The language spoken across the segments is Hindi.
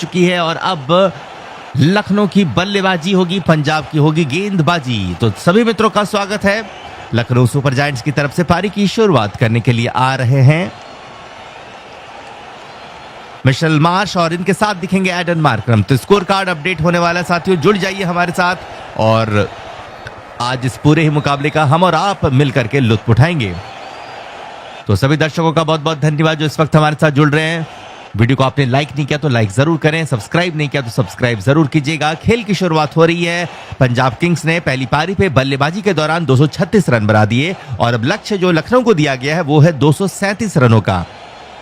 चुकी है और अब लखनऊ की बल्लेबाजी होगी, पंजाब की होगी गेंदबाजी। तो सभी मित्रों का स्वागत है। लखनऊ सुपर जायंट्स की तरफ से पारी की शुरुआत करने के लिए आ रहे हैं मिशेल मार्श और इनके साथ दिखेंगे एडन मार्करम। तो स्कोर कार्ड अपडेट होने वाला, साथियों जुड़ जाइए हमारे साथ और आज इस पूरे ही मुकाबले का हम और आप मिलकर के लुत्फ उठाएंगे। तो सभी दर्शकों का बहुत बहुत धन्यवाद जो इस वक्त हमारे साथ जुड़ रहे हैं। वीडियो को आपने लाइक नहीं किया तो लाइक जरूर करें, सब्सक्राइब नहीं किया तो सब्सक्राइब जरूर कीजिएगा। खेल की शुरुआत हो रही है। पंजाब किंग्स ने पहली पारी पे बल्लेबाजी के दौरान 236 रन बना दिए और अब लक्ष्य जो लखनऊ को दिया गया है वो है 237 रनों का।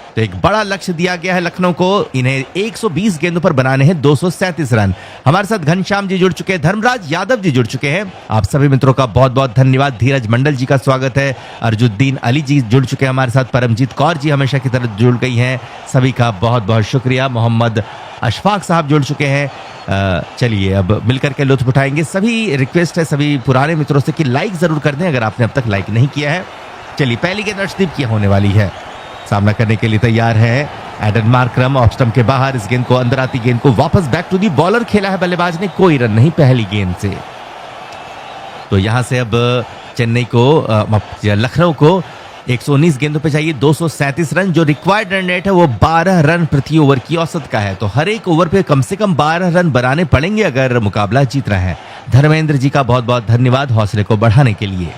तो एक बड़ा लक्ष्य दिया गया है लखनऊ को, इन्हें 120 गेंदों पर बनाने हैं 237 रन। हमारे साथ घनश्याम जी जुड़ चुके हैं, धर्मराज यादव जी जुड़ चुके हैं। आप सभी मित्रों का बहुत बहुत धन्यवाद। धीरज मंडल जी का स्वागत है। अर्जुद्दीन अली जी जुड़ चुके हैं हमारे साथ। परमजीत कौर जी हमेशा की तरह जुड़ गई हैं, सभी का बहुत बहुत शुक्रिया। मोहम्मद अशफाक साहब जुड़ चुके हैं। चलिए अब मिलकर के लुत्फ उठाएंगे। सभी रिक्वेस्ट है सभी पुराने मित्रों से कि लाइक जरूर कर दें अगर आपने अब तक लाइक नहीं किया है। चलिए पहली गेंद अर्शदीप की होने वाली है। सामना करने के लिए तैयार है एडन मार्करम। ऑफ स्टंप के बाहर इस गेंद को, अंदर आती गेंद को वापस बैक टू दी बॉलर खेला है बल्लेबाज ने, कोई रन नहीं पहली गेंद से। तो यहां से अब चेन्नई को, लखनऊ को 119 गेंदों पे चाहिए 237 रन। जो रिक्वायर्ड रन रेट है वो 12 रन प्रति ओवर की औसत का है। तो हर एक ओवर पे कम से कम 12 रन बनाने पड़ेंगे अगर मुकाबला जीतना है। धर्मेंद्र जी का बहुत बहुत धन्यवाद हौसले को बढ़ाने के लिए।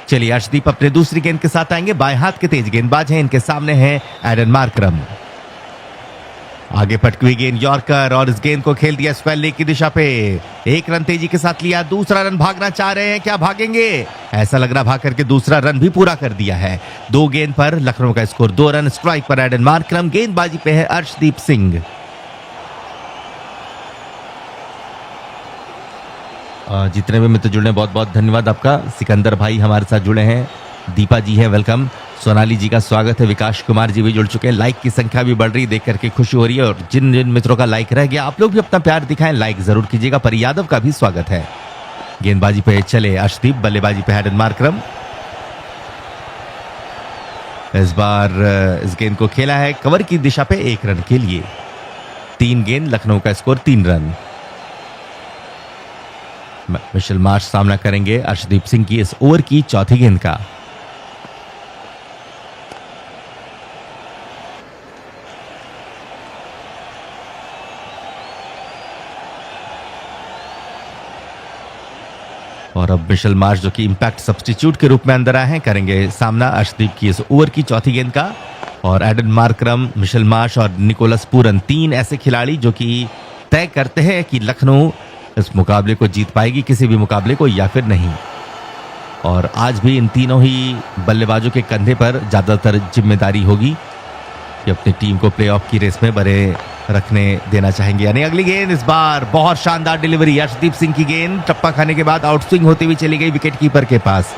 चलिए अर्शदीप अपने दूसरी गेंद के साथ आएंगे। बाएं हाथ के तेज गेंदबाज हैं, इनके सामने है एडन मार्करम। आगे पटकी हुई गेंद यॉर्कर और इस गेंद को खेल दिया स्क्वायर लेग की दिशा पे। एक रन तेजी के साथ लिया, दूसरा रन भागना चाह रहे हैं, क्या भागेंगे? ऐसा लग रहा भाग करके दूसरा रन भी पूरा कर दिया है। 2 गेंद पर लखनऊ का स्कोर 2 रन। स्ट्राइक पर एडन मार्करम, गेंदबाजी पे है अर्शदीप सिंह। जितने भी मित्र जुड़े बहुत बहुत धन्यवाद आपका। सिकंदर भाई हमारे साथ जुड़े हैं, दीपा जी है वेलकम, सोनाली जी का स्वागत है, विकास कुमार जी भी जुड़ चुके हैं। लाइक की संख्या भी बढ़ रही है, देख करके खुशी हो रही है। और जिन जिन मित्रों का लाइक रह गया आप लोग भी अपना प्यार दिखाएं, लाइक जरूर कीजिएगा। पर यादव का भी स्वागत है। गेंदबाजी पे चले अर्शदीप, बल्लेबाजी पे एडन मार्करम। इस बार इस गेंद को खेला है कवर की दिशा पे 1 रन के लिए। 3 गेंद, लखनऊ का स्कोर 3 रन। मिशेल मार्श सामना करेंगे अर्शदीप सिंह की इस ओवर की चौथी गेंद का। और अब मिशेल मार्श जो कि इंपैक्ट सब्स्टिट्यूट के रूप में अंदर आए हैं, करेंगे सामना अर्शदीप की इस ओवर की चौथी गेंद का। और एडन मार्करम, मिशेल मार्श और निकोलस पूरन, 3 ऐसे खिलाड़ी जो कि तय करते हैं कि लखनऊ इस मुकाबले को जीत पाएगी, किसी भी मुकाबले को, या फिर नहीं। और आज भी इन तीनों ही बल्लेबाजों के कंधे पर ज्यादातर जिम्मेदारी होगी कि अपनी टीम को प्लेऑफ की रेस में बरे रखने देना चाहेंगे। यानी अगली गेंद, इस बार बहुत शानदार डिलीवरी अर्शदीप सिंह की गेंद टप्पा खाने के बाद आउट स्विंग होती हुई चली गई विकेट कीपर के पास।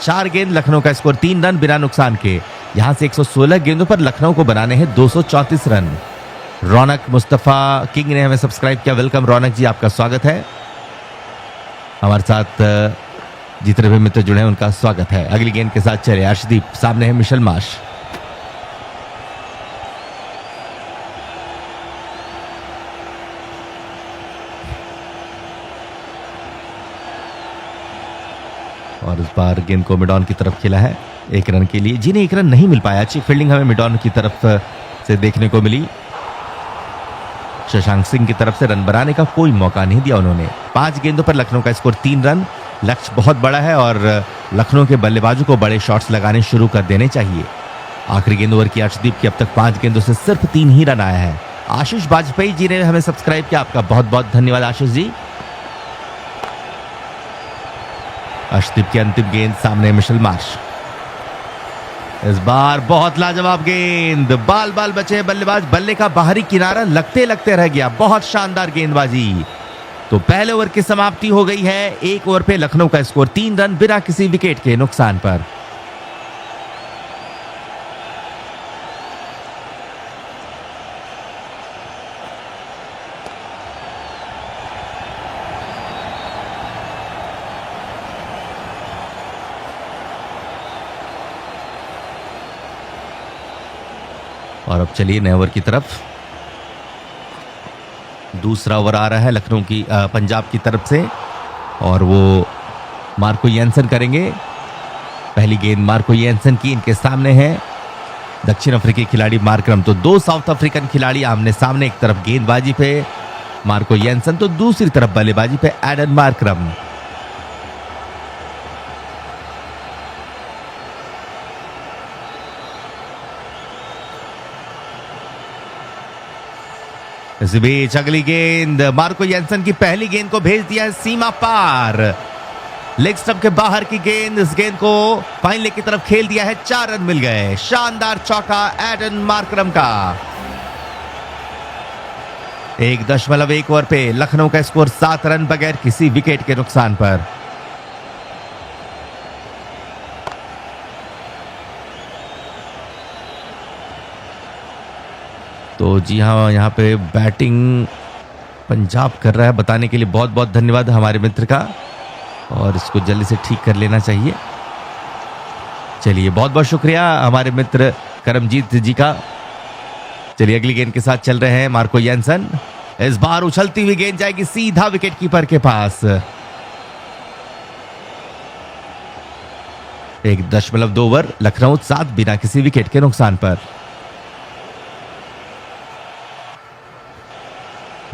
4 गेंद, लखनऊ का स्कोर 3 रन बिना नुकसान के। यहां से 116 गेंदों पर लखनऊ को बनाने हैं 234 रन। रौनक मुस्तफा किंग ने हमें सब्सक्राइब किया, वेलकम रौनक जी, आपका स्वागत है। हमारे साथ जितने भी मित्र जुड़े हैं उनका स्वागत है। अगली गेंद के साथ चले अर्शदीप, सामने है मिशेल मार्श। और इस बार गेंद को मिडॉन की तरफ खेला है 1 रन के लिए। जिन्हें 1 रन नहीं मिल पाया, अच्छी फील्डिंग हमें मिडॉन की तरफ से देखने को मिली। शशांक सिंह की तरफ से रन बनाने का कोई मौका नहीं दिया उन्होंने। 5 गेंदों पर लखनऊ का स्कोर 3 रन। लक्ष्य बहुत बड़ा है और लखनऊ के बल्लेबाजों को बड़े शॉट्स लगाने शुरू कर देने चाहिए। आखिरी गेंद ओवर की अर्शदीप की अब तक 5 गेंदों से सिर्फ 3 ही रन आया है। आशीष वाजपेयी जी ने हमें सब्सक्राइब किया, आपका बहुत बहुत धन्यवाद आशीष जी। अर्शदीप की अंतिम गेंद, सामने मिशेल मार्श। इस बार बहुत लाजवाब गेंद, बाल बाल बचे बल्लेबाज, बल्ले का बाहरी किनारा लगते लगते रह गया। बहुत शानदार गेंदबाजी। तो पहले ओवर की समाप्ति हो गई है। 1 ओवर पे लखनऊ का स्कोर 3 रन बिना किसी विकेट के नुकसान पर। और अब चलिए नए ओवर की तरफ। दूसरा ओवर आ रहा है लखनऊ की पंजाब की तरफ से और वो मार्को येंसन करेंगे। पहली गेंद मार्को येंसन की, इनके सामने है दक्षिण अफ्रीकी खिलाड़ी मार्करम। तो दो साउथ अफ्रीकन खिलाड़ी आमने सामने, एक तरफ गेंदबाजी पे मार्को येंसन तो दूसरी तरफ बल्लेबाजी पे एडन मार्करम। इस बीच अगली गेंद मार्को येंसन की पहली गेंद को भेज दिया है सीमा पार, लेग स्टंप के बाहर की गेंद। इस गेंद को फाइन लेग की तरफ खेल दिया है, 4 रन मिल गए। शानदार चौका एडन मार्करम का। 1.1 ओवर पे लखनऊ का स्कोर 7 रन बगैर किसी विकेट के नुकसान पर। तो जी हाँ, यहाँ पे बैटिंग पंजाब कर रहा है, बताने के लिए बहुत बहुत धन्यवाद हमारे मित्र का, और इसको जल्दी से ठीक कर लेना चाहिए। चलिए, बहुत बहुत शुक्रिया हमारे मित्र करमजीत जी का। चलिए अगली गेंद के साथ चल रहे हैं मार्को येंसन। इस बार उछलती हुई गेंद जाएगी सीधा विकेट कीपर के पास। 1.2 ओवर, लखनऊ 7 बिना किसी विकेट के नुकसान पर।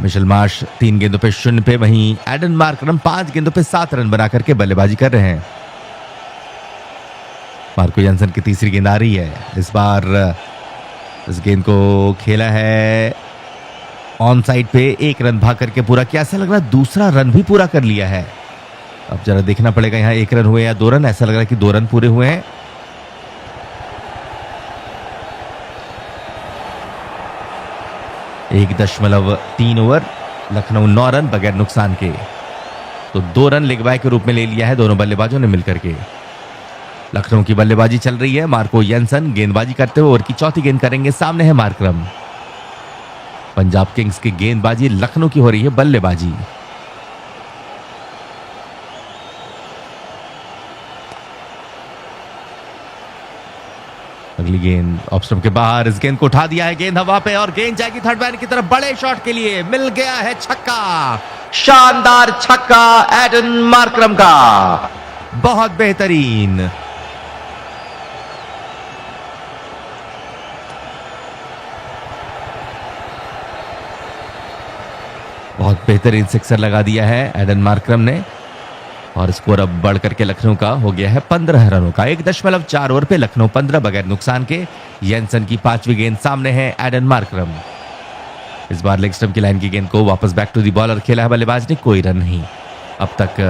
मिशेल मार्श 3 गेंदों पे 0 पे, वहीं एडन मार्करम 5 गेंदों पे 7 रन बनाकर के बल्लेबाजी कर रहे हैं। मार्को येंसन की तीसरी गेंद आ रही है। इस बार इस गेंद को खेला है ऑन साइड पे, 1 रन भाग करके पूरा किया। ऐसा लग रहा है दूसरा रन भी पूरा कर लिया है। अब जरा देखना पड़ेगा यहाँ 1 रन हुए या 2 रन। ऐसा लग रहा है कि 2 रन पूरे हुए हैं। एक 1.3 ओवर, लखनऊ 9 रन बगैर नुकसान के। तो 2 रन लेग बाय के रूप में ले लिया है दोनों बल्लेबाजों ने मिलकर के। लखनऊ की बल्लेबाजी चल रही है। मार्को येंसन गेंदबाजी करते हुए ओवर की चौथी गेंद करेंगे। सामने है मार्करम। पंजाब किंग्स की गेंदबाजी, लखनऊ की हो रही है बल्लेबाजी। अगली गेंद ऑफ स्टंप के बाहर, इस गेंद को उठा दिया है, गेंद हवा पे और गेंद जाएगी थर्ड मैन की तरफ। बड़े शॉट के लिए मिल गया है छक्का। शानदार छक्का एडन मार्करम का, बहुत बेहतरीन। बहुत बेहतरीन सिक्सर लगा दिया है एडन मार्करम ने, और स्कोर अब बढ़ करके लखनऊ का हो गया है 15 रनों का। 1.4 ओवर पे लखनऊ 15 बगैर नुकसान के। येंसन की 5वीं गेंद, सामने है एडन मार्करम। इस बार लेग स्टंप की लाइन की गेंद को वापस बैक टू दी बॉलर खेला है बल्लेबाज ने, कोई रन नहीं। अब तक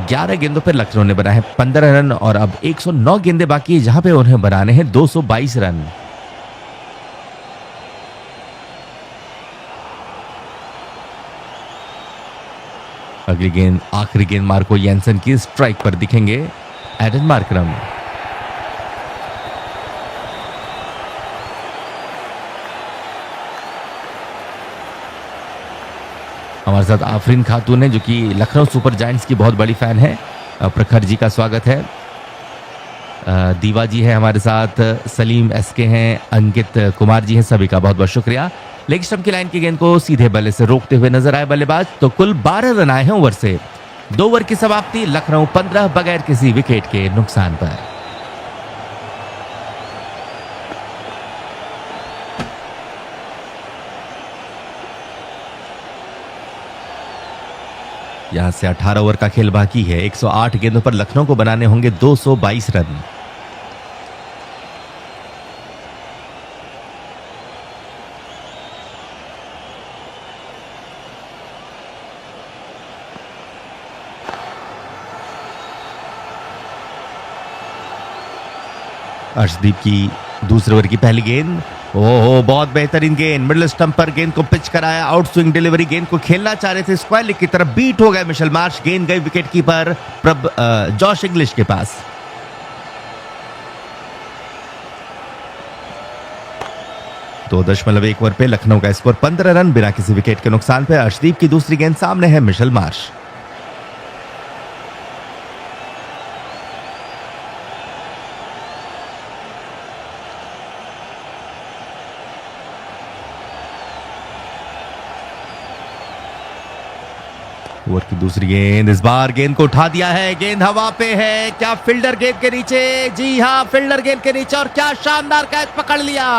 11 गेंदों पर लखनऊ ने बनाए 15 रन और अब 109 गेंदें बाकी है, जहां पे उन्हें बनाने हैं 222 रन। अगली गेंद, आखिरी गेंद मार्को येंसन की, स्ट्राइक पर दिखेंगे एडन मार्करम। हमारे साथ आफरीन खातून है, जो कि लखनऊ सुपर जायंट्स की बहुत बड़ी फैन है। प्रखर जी का स्वागत है। दीवा जी है हमारे साथ, सलीम एसके हैं, अंकित कुमार जी हैं, सभी का बहुत बहुत शुक्रिया। लेग स्टंप की लाइन की गेंद को सीधे बल्ले से रोकते हुए नजर आए बल्लेबाज। तो कुल 12 रन आए हैं ओवर से। 2 ओवर की समाप्ति, लखनऊ 15 बगैर किसी विकेट के नुकसान पर। यहां से 18 ओवर का खेल बाकी है। 108 गेंदों पर लखनऊ को बनाने होंगे 222 रन। अर्शदीप की दूसरे ओवर की पहली गेंद, ओहो बहुत बेहतरीन गेंद, मिडिल स्टंप पर गेंद को पिच कराया, आउट स्विंग डिलीवरी, गेंद को खेलना चाह रहे थे स्क्वायर लेग की तरफ, बीट हो गए मिशेल मार्श, गेंद गई विकेट कीपर जॉश इंग्लिश के पास। तो 2.1 ओवर पे लखनऊ का स्कोर 15 रन बिना किसी विकेट के नुकसान पे। अर्शदीप की दूसरी गेंद, सामने है मिशेल मार्श। ओवर की दूसरी गेंद, इस बार गेंद को उठा दिया है, गेंद हवा पे है, क्या फील्डर गेंद के नीचे, जी हां फील्डर गेंद के नीचे, और क्या शानदार कैच पकड़ लिया,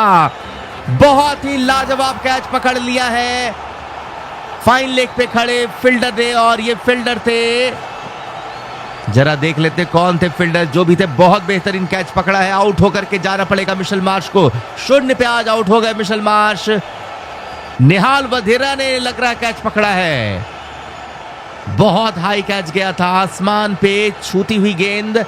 बहुत ही लाजवाब कैच पकड़ लिया है फाइन लेग पे खड़े फील्डर ने। और ये फील्डर थे, जरा देख लेते कौन थे फील्डर, जो भी थे बहुत बेहतरीन कैच पकड़ा है। आउट होकर के जाना पड़ेगा मिशेल मार्श को, शून्य पे आज आउट हो गए मिशेल मार्श। निहाल वधेरा ने लग रहा कैच पकड़ा है, बहुत हाई कैच गया था, आसमान पे छूती हुई गेंद,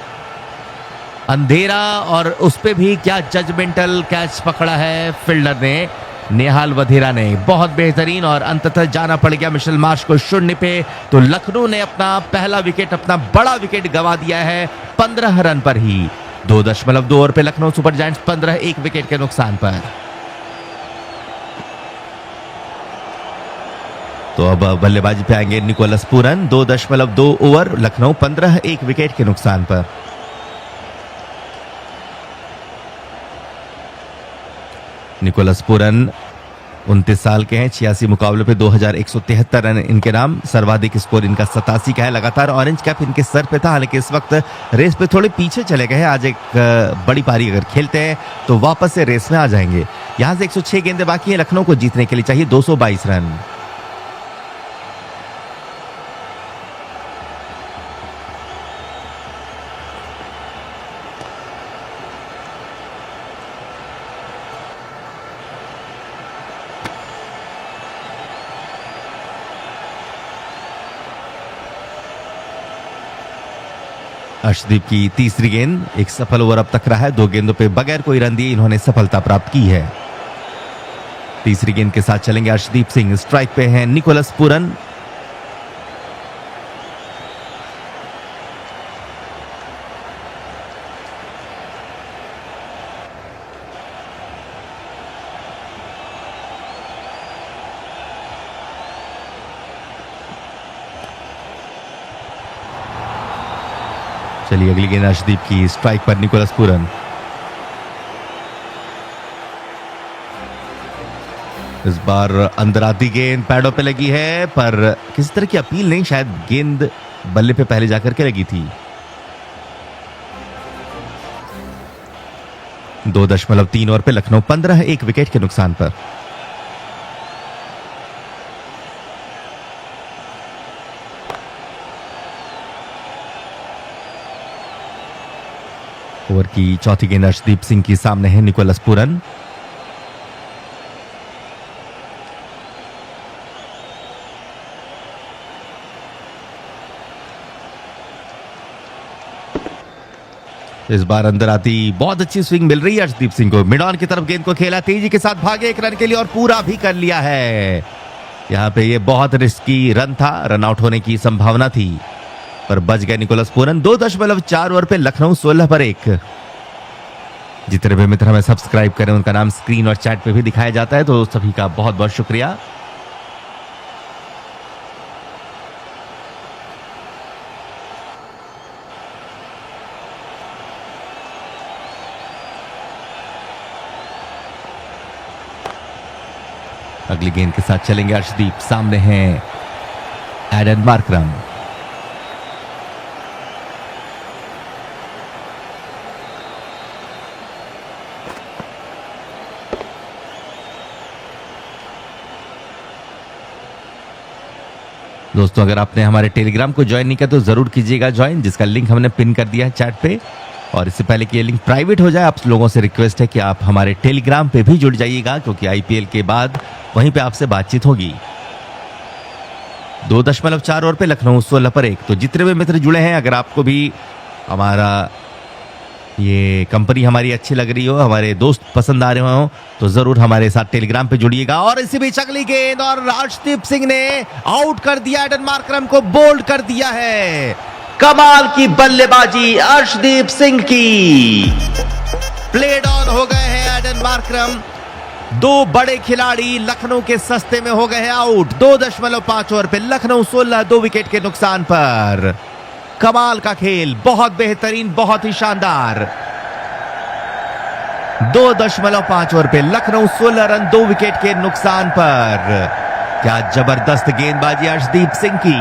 अंधेरा, और उस पे भी क्या जजमेंटल कैच पकड़ा है फील्डर ने, निहाल वधेरा ने, बहुत बेहतरीन। और अंततः जाना पड़ गया मिशेल मार्श को शून्य पे। तो लखनऊ ने अपना पहला विकेट, अपना बड़ा विकेट गंवा दिया है 15 रन पर ही। 2.2 ओवर पे लखनऊ सुपर जायंट्स 15, 1 विकेट के नुकसान पर। तो अब बल्लेबाजी पे आएंगे Nicholas Pooran. 2.2 over, Lucknow 15, 1 wicket के नुकसान पर। निकोलस पूरन 29 साल के हैं, 86 मुकाबले पे 2173 रन इनके नाम, सर्वाधिक स्कोर इनका 87 का है। लगातार ऑरेंज कैप इनके सर पे था, हालांकि इस वक्त रेस पे थोड़े पीछे चले गए हैं। आज एक बड़ी पारी अगर खेलते हैं तो वापस से रेस में आ जाएंगे। यहां से 106 गेंदें बाकी है, लखनऊ को जीतने के लिए चाहिए 222 रन। अर्शदीप की तीसरी गेंद, एक सफल ओवर अब तक रहा है, 2 गेंदों पे बगैर कोई रन दिए इन्होंने सफलता प्राप्त की है। तीसरी गेंद के साथ चलेंगे अर्शदीप सिंह, स्ट्राइक पे हैं निकोलस पूरन। चलिए अगली गेंद अर्शदीप की, स्ट्राइक पर निकोलस पूरन। इस बार अंदर आती गेंद पैडों पे लगी है, पर किसी तरह की अपील नहीं, शायद गेंद बल्ले पे पहले जाकर के लगी थी। 2.3 ओवर पे लखनऊ 15, 1 विकेट के नुकसान पर। ओवर की चौथी गेंद अर्शदीप सिंह की सामने है निकोलस पूरन। इस बार अंदर आती बहुत अच्छी स्विंग मिल रही है अर्शदीप सिंह को, मिड ऑन की तरफ गेंद को खेला, तेजी के साथ भागे 1 रन के लिए और पूरा भी कर लिया है। यहां पे ये बहुत रिस्की रन था, रन आउट होने की संभावना थी पर बच गए निकोलस पूरन। 2.4 ओवर पे लखनऊ 16 पर 1। जितने भी मित्र हमें सब्सक्राइब करें उनका नाम स्क्रीन और चैट पे भी दिखाया जाता है, तो सभी का बहुत बहुत शुक्रिया। अगली गेंद के साथ चलेंगे अर्शदीप, सामने हैं एडन मार्करम। दोस्तों अगर आपने हमारे टेलीग्राम को ज्वाइन नहीं किया तो जरूर कीजिएगा ज्वाइन, जिसका लिंक हमने पिन कर दिया है चैट पे। और इससे पहले कि ये लिंक प्राइवेट हो जाए, आप लोगों से रिक्वेस्ट है कि आप हमारे टेलीग्राम पे भी जुड़ जाइएगा, क्योंकि आईपीएल के बाद वहीं पे आपसे बातचीत होगी। 2.4 ओवर पे लखनऊ 16 पर 1। तो जितने भी मित्र जुड़े हैं, अगर आपको भी हमारा ये कंपनी हमारी अच्छी लग रही हो, हमारे दोस्त पसंद आ रहे हो, तो जरूर हमारे साथ टेलीग्राम पे जुड़िएगा। और इसी बीच अगली गेंद, और अर्शदीप सिंह ने आउट कर दिया, एडन मार्करम को बोल्ड कर दिया है। कमाल की बल्लेबाजी अर्शदीप सिंह की, प्लेड ऑन हो गए हैं एडन मार्करम। 2 बड़े खिलाड़ी लखनऊ के सस्ते में हो गए हैं आउट। 2.5 ओवर पे लखनऊ 16, 2 विकेट के नुकसान पर। कमाल का खेल, बहुत बेहतरीन, बहुत ही शानदार। 2.5 ओवर पे लखनऊ 16 रन, 2 विकेट के नुकसान पर। क्या जबरदस्त गेंदबाजी अर्शदीप सिंह की,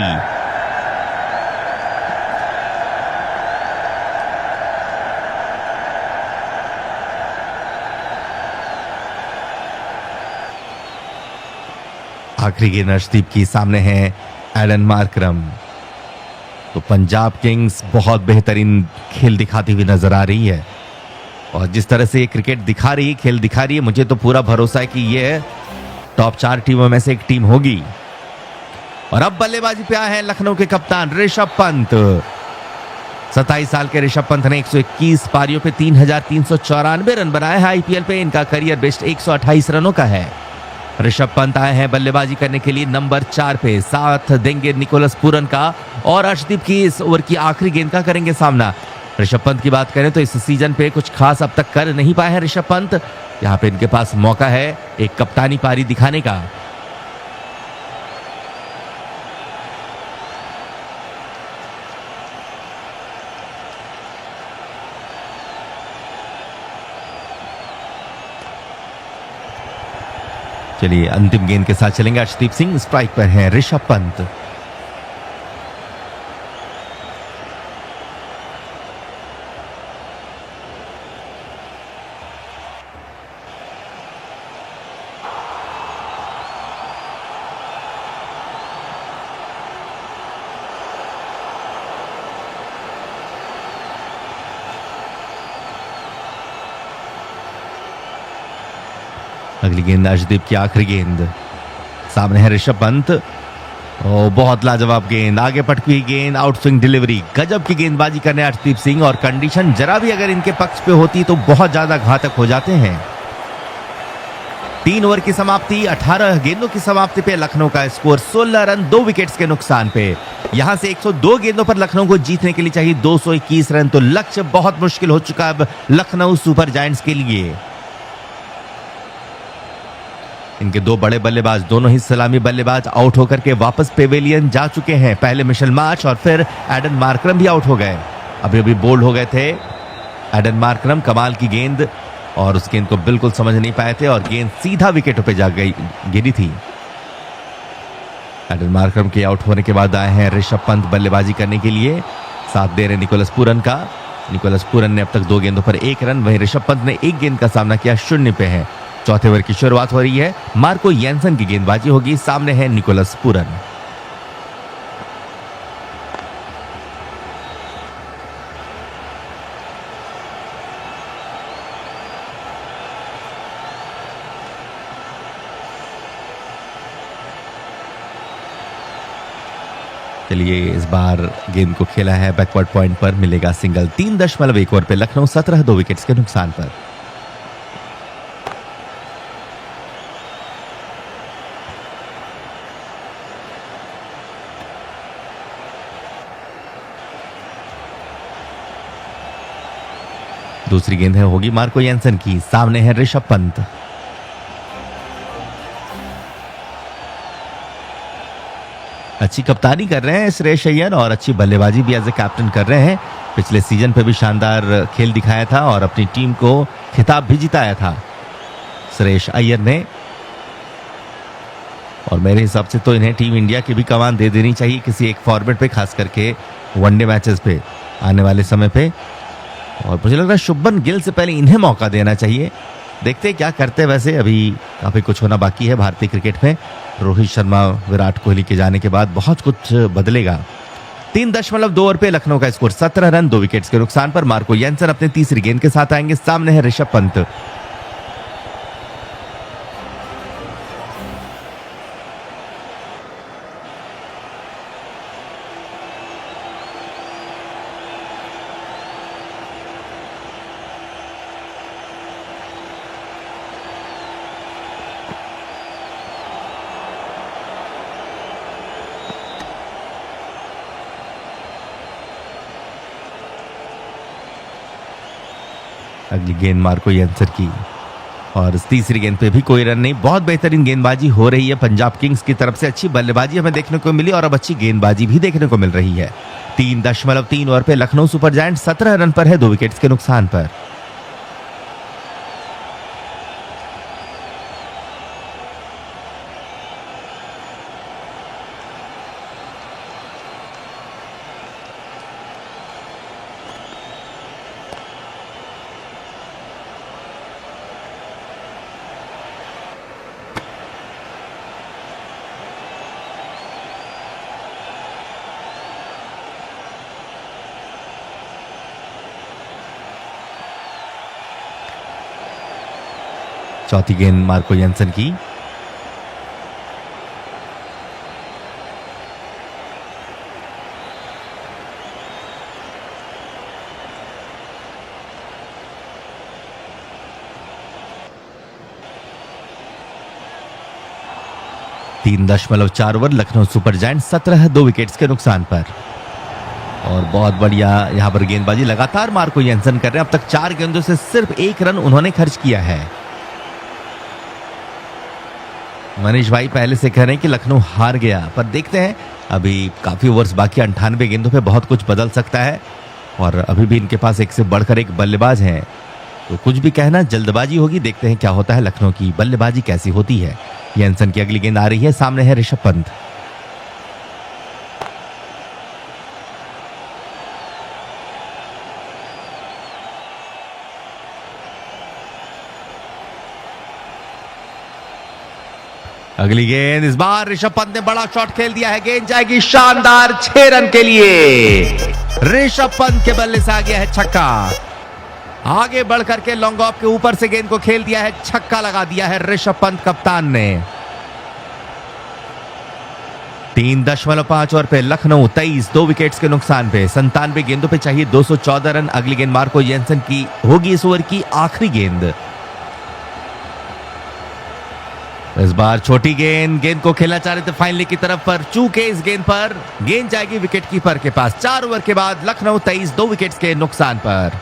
आखिरी गेंद अर्शदीप की, सामने है एडन मार्करम। तो पंजाब किंग्स बहुत बेहतरीन खेल दिखाती हुई नजर आ रही है और जिस तरह से ये क्रिकेट दिखा रही है, खेल दिखा रही है, मुझे तो पूरा भरोसा है कि ये टॉप 4 टीमों में से एक टीम होगी। और अब बल्लेबाजी पे आए हैं लखनऊ के कप्तान ऋषभ पंत। 27 साल के ऋषभ पंत ने 121 पारियों पे 3,394 रन बनाए हैं। आईपीएल पे इनका करियर बेस्ट 128 रनों का है। ऋषभ पंत आए हैं बल्लेबाजी करने के लिए नंबर 4 पे, साथ देंगे निकोलस पूरन का और अर्शदीप की इस ओवर की आखिरी गेंद का करेंगे सामना। ऋषभ पंत की बात करें तो इस सीजन पे कुछ खास अब तक कर नहीं पाए हैं ऋषभ पंत। यहाँ पे इनके पास मौका है एक कप्तानी पारी दिखाने का। चलिए अंतिम गेंद के साथ चलेंगे अर्शदीप सिंह। स्ट्राइक पर हैं ऋषभ पंत। अगली गेंद अर्शदीप की आखिरी गेंद, सामने है ऋषभ पंत। ओ बहुत लाजवाब गेंद, आगे पटकी हुई गेंद, आउट स्विंग डिलीवरी, गजब की गेंदबाजी करने अर्शदीप सिंह और कंडीशन जरा भी अगर इनके पक्ष पे होती तो बहुत ज्यादा घातक हो जाते हैं। 3 ओवर की समाप्ति, 18 गेंदों की समाप्ति पे लखनऊ का स्कोर 16 रन 2 विकेट्स के नुकसान पे। यहां से 102 गेंदों पर लखनऊ को जीतने के लिए चाहिए 221 रन, तो लक्ष्य बहुत मुश्किल हो चुका अब लखनऊ सुपर जायंट्स के लिए। इनके 2 बड़े बल्लेबाज, दोनों ही सलामी बल्लेबाज आउट होकर के वापस पेवेलियन जा चुके हैं। पहले मिशेल मार्श और फिर एडन मार्करम भी आउट हो गए। अभी बोल्ड हो गए थे एडन मार्करम। कमाल की गेंद और उस गेंद को बिल्कुल समझ नहीं पाए थे और गेंद सीधा विकेटों पे जा गई, गिरी थी। एडन मार्करम के आउट होने के बाद आए हैं ऋषभ पंत बल्लेबाजी करने के लिए, साथ दे रहे निकोलस पूरन का। निकोलस पूरन ने अब तक 2 गेंदों पर 1 रन, वहीं ऋषभ पंत ने 1 गेंद का सामना किया, 0 पे है। चौथे ओवर की शुरुआत हो रही है, मार्को येंसन की गेंदबाजी होगी, सामने है निकोलस पूरन। चलिए इस बार गेंद को खेला है बैकवर्ड पॉइंट पर, मिलेगा सिंगल। 3.1 ओवर पे लखनऊ 17 2 विकेट्स के नुकसान पर। दूसरी गेंद है होगी मार्को येंसन की, सामने है ऋषभ पंत। अच्छी कप्तानी कर रहे हैं श्रेयस अय्यर और अच्छी बल्लेबाजी भी एज ए कैप्टन कर रहे हैं। पिछले सीजन पे भी शानदार खेल दिखाया था और अपनी टीम को खिताब भी जिताया था श्रेयस अय्यर ने। और मेरे हिसाब से तो इन्हें टीम इंडिया की भी कमान दे देनी चाहिए किसी एक फॉर्मेट पे, खास करके वनडे मैचेस पे आने वाले समय पे। और मुझे लग रहा है शुभमन गिल से पहले इन्हें मौका देना चाहिए। देखते हैं क्या करते हैं। वैसे अभी काफी कुछ होना बाकी है भारतीय क्रिकेट में। रोहित शर्मा, विराट कोहली के जाने के बाद बहुत कुछ बदलेगा। 3.2 ओवर पे लखनऊ का स्कोर 17 रन 2 विकेट्स के नुकसान पर। मार्को येंसन अपने तीसरी गेंद के साथ आएंगे, सामने है ऋषभ पंत। अगली गेंद मार्को येंसन की और इस तीसरी गेंद पे भी कोई रन नहीं। बहुत बेहतरीन गेंदबाजी हो रही है पंजाब किंग्स की तरफ से। अच्छी बल्लेबाजी हमें देखने को मिली और अब अच्छी गेंदबाजी भी देखने को मिल रही है। 3.3 ओवर पे लखनऊ सुपर जायंट्स 17 रन पर है 2 विकेट्स के नुकसान पर। चौथी गेंद मार्को जेनसन की। तीन 3.4 over Lucknow super giant 17 2 wickets के नुकसान पर। और बहुत बढ़िया यहां पर गेंदबाजी लगातार मार्को जेनसन कर रहे हैं। अब तक 4 गेंदों से सिर्फ 1 रन उन्होंने खर्च किया है। मनीष भाई पहले से कह रहे हैं कि लखनऊ हार गया, पर देखते हैं अभी काफी ओवर्स बाकी, 98 गेंदों पे बहुत कुछ बदल सकता है और अभी भी इनके पास एक से बढ़कर एक बल्लेबाज हैं, तो कुछ भी कहना जल्दबाजी होगी। देखते हैं क्या होता है, लखनऊ की बल्लेबाजी कैसी होती है। जेनसन की अगली गेंद आ रही है, सामने है ऋषभ पंत। अगली गेंद, इस बार ऋषभ पंत ने बड़ा शॉट खेल दिया है, गेंद जाएगी शानदार 6 रन के लिए। ऋषभ पंत के बल्ले से आ गया है छक्का। आगे बढ़कर के लॉन्ग ऑफ के ऊपर से गेंद को खेल दिया है, छक्का लगा दिया है ऋषभ पंत कप्तान ने। 3.5 ओवर पे लखनऊ 23 2 विकेट्स के नुकसान पे। 97 गेंदों पे चाहिए 214 रन। अगली गेंद मार्को जेनसन की होगी इस ओवर की आखिरी गेंद। इस बार छोटी गेंद, गेंद को खेलना चाह रहे थे फाइनली की तरफ, पर चूके इस गेंद पर गेंद जाएगी विकेट कीपर के पास। 4 ओवर के बाद लखनऊ 23 2 विकेट्स के नुकसान पर।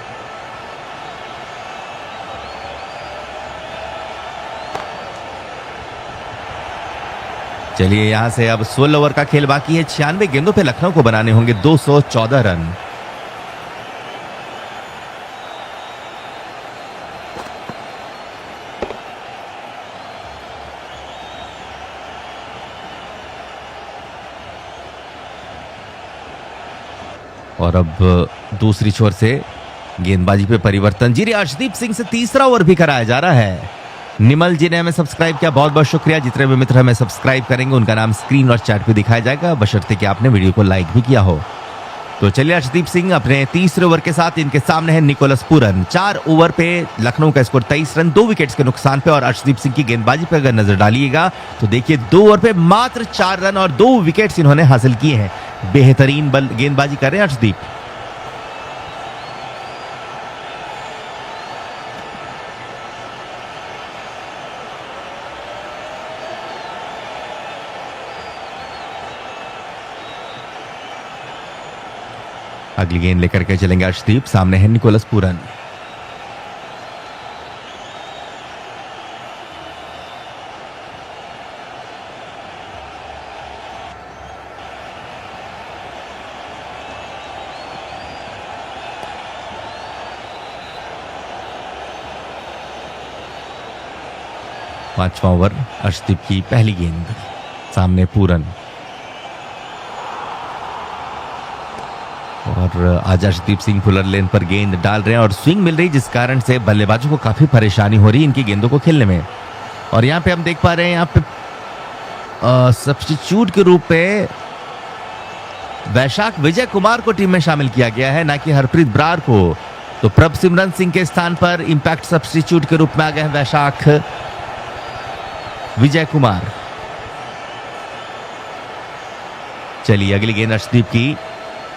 चलिए यहां से अब 16 ओवर का खेल बाकी है। 96 गेंदों पे लखनऊ को बनाने होंगे 214 रन। और अब दूसरी छोर से गेंदबाजी पे परिवर्तन। जी अर्शदीप सिंह से तीसरा ओवर भी कराया जा रहा है। निमल जी ने हमें सब्सक्राइब किया, बहुत बहुत शुक्रिया। जितने भी मित्र हमें सब्सक्राइब करेंगे उनका नाम स्क्रीन और चैट पे दिखाया जाएगा, बशर्ते कि आपने वीडियो को लाइक भी किया हो। तो चलिए अर्शदीप सिंह अपने तीसरे ओवर के साथ, इनके सामने है निकोलस पूरन। 4 ओवर पे लखनऊ का स्कोर 23 रन 2 विकेट्स के नुकसान पे। और अर्शदीप सिंह की गेंदबाजी पे अगर नजर डालिएगा तो देखिए 2 ओवर पे मात्र 4 रन और 2 विकेट्स इन्होंने हासिल किए हैं। बेहतरीन गेंदबाजी कर रहे हैं अर्शदीप। अगली गेंद लेकर के चलेंगे अर्शदीप, सामने है निकोलस पूरन। पांचवा ओवर, अर्शदीप की पहली गेंद, सामने पूरन। और आज अर्शदीप सिंह फुलर लेन पर गेंद डाल रहे हैं और स्विंग मिल रही, जिस कारण से बल्लेबाजों को काफी परेशानी हो रही है इनकी गेंदों को खेलने में। और यहाँ पे हम देख पा रहे हैं, यहाँ पे सब्स्टिट्यूट के रूप में वैशाख विजय कुमार को टीम में शामिल किया गया है, ना कि हरप्रीत ब्रार को। तो प्रभ सिमरन सिंह के स्थान पर इंपैक्ट सब्स्टिट्यूट के रूप में आ गए हैं वैशाख विजय कुमार। चलिए अगली गेंद अर्शदीप की,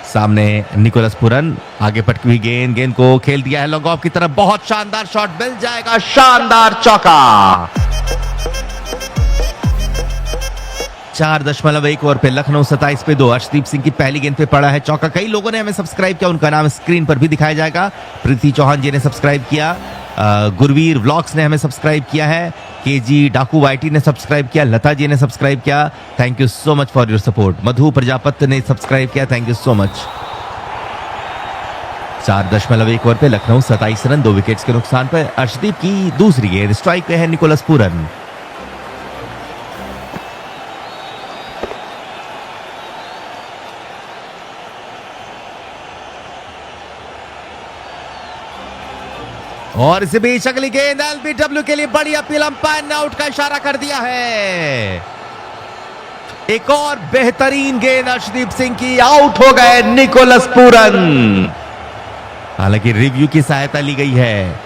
सामने निकोलस पूरन। आगे पटकी हुई गेंद, गेंद को खेल दिया है लॉन्ग ऑफ की तरफ, बहुत शानदार शॉट, मिल जाएगा शानदार चौका। 4.1 ओवर पे लखनऊ 27 पे 2। अर्शदीप सिंह की पहली गेंद पे पड़ा है चौका। कई लोगों ने हमें सब्सक्राइब किया, उनका नाम स्क्रीन पर भी दिखाया जाएगा। प्रीति चौहान जी ने सब्सक्राइब किया, गुरवीर व्लॉग्स ने हमें सब्सक्राइब किया है, केजी डाकू वाईटी ने सब्सक्राइब किया, लता जी ने सब्सक्राइब किया, thank you so much for your support. Madhu Prajapati ने सब्सक्राइब किया, thank you so much. 4.1 over पे लखनऊ 27 रन 2 विकेट्स के नुकसान पर। अर्शदीप की दूसरी गेंद, स्ट्राइक पे है निकोलस पूरन। और इसी बीच अगली गेंद एलबीडब्ल्यू के लिए बड़ी अपील, अंपायर ने आउट का इशारा कर दिया है। एक और बेहतरीन गेंद अर्शदीप सिंह की, आउट हो गए निकोलस पूरन। हालांकि रिव्यू की सहायता ली गई है।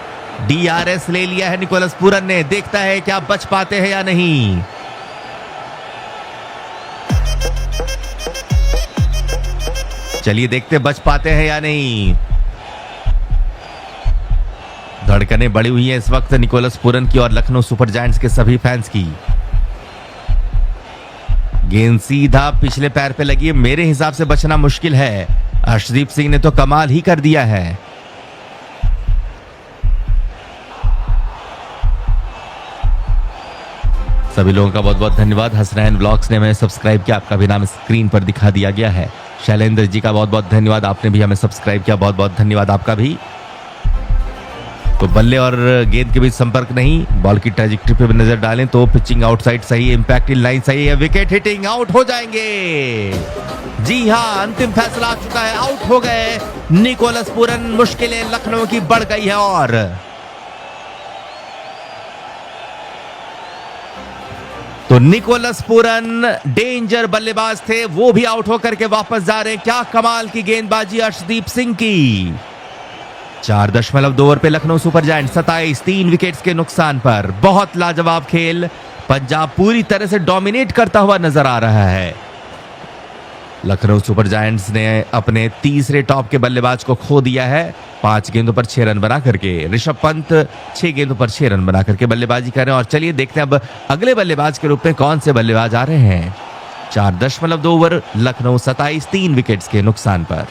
DRS ले लिया है निकोलस पूरन ने, देखता है क्या बच पाते हैं या नहीं। चलिए देखते बच पाते हैं या नहीं। धड़कनें बढ़ी हुई हैं इस वक्त निकोलस पूरन की और लखनऊ सुपर जायंट्स के सभी फैंस की। गेंद सीधा पिछले पैर पे लगी है, मेरे हिसाब से बचना मुश्किल है। अर्शदीप सिंह ने तो कमाल ही कर दिया है। सभी लोगों का बहुत बहुत धन्यवाद। हसनैन ब्लॉग्स ने हमें सब्सक्राइब किया, आपका भी नाम स्क्रीन पर दिखा दिया गया है। शैलेंद्र जी का बहुत बहुत धन्यवाद, आपने भी हमें सब्सक्राइब किया, बहुत बहुत धन्यवाद आपका भी। तो बल्ले और गेंद के बीच संपर्क नहीं, बॉल की ट्रैजेक्टरी पे नजर डालें तो पिचिंग आउटसाइड सही, इंपैक्ट इन लाइन सही है, विकेट हिटिंग आउट हो जाएंगे। जी हां, अंतिम फैसला आ चुका है, आउट हो गए निकोलस पूरन। मुश्किलें लखनऊ की बढ़ गई है और तो निकोलस पूरन डेंजर बल्लेबाज थे, वो भी आउट होकर के वापस जा रहे हैं। क्या कमाल की गेंदबाजी अर्शदीप सिंह की। 4.2 ओवर पे लखनऊ सुपर जायंट्स 27, 3 विकेट्स के नुकसान पर। बहुत लाजवाब खेल, पंजाब पूरी तरह से डोमिनेट करता हुआ नजर आ रहा है। लखनऊ सुपर जायंट्स ने अपने तीसरे टॉप के बल्लेबाज को खो दिया है। 5 गेंदों पर 6 रन बना करके ऋषभ पंत 6 गेंदों पर 6 रन बना करके बल्लेबाजी कर रहे हैं। और चलिए देखते हैं अब अगले बल्लेबाज के रूप में कौन से बल्लेबाज आ रहे हैं। 4.2 ओवर, लखनऊ 27, 3 विकेट्स के नुकसान पर।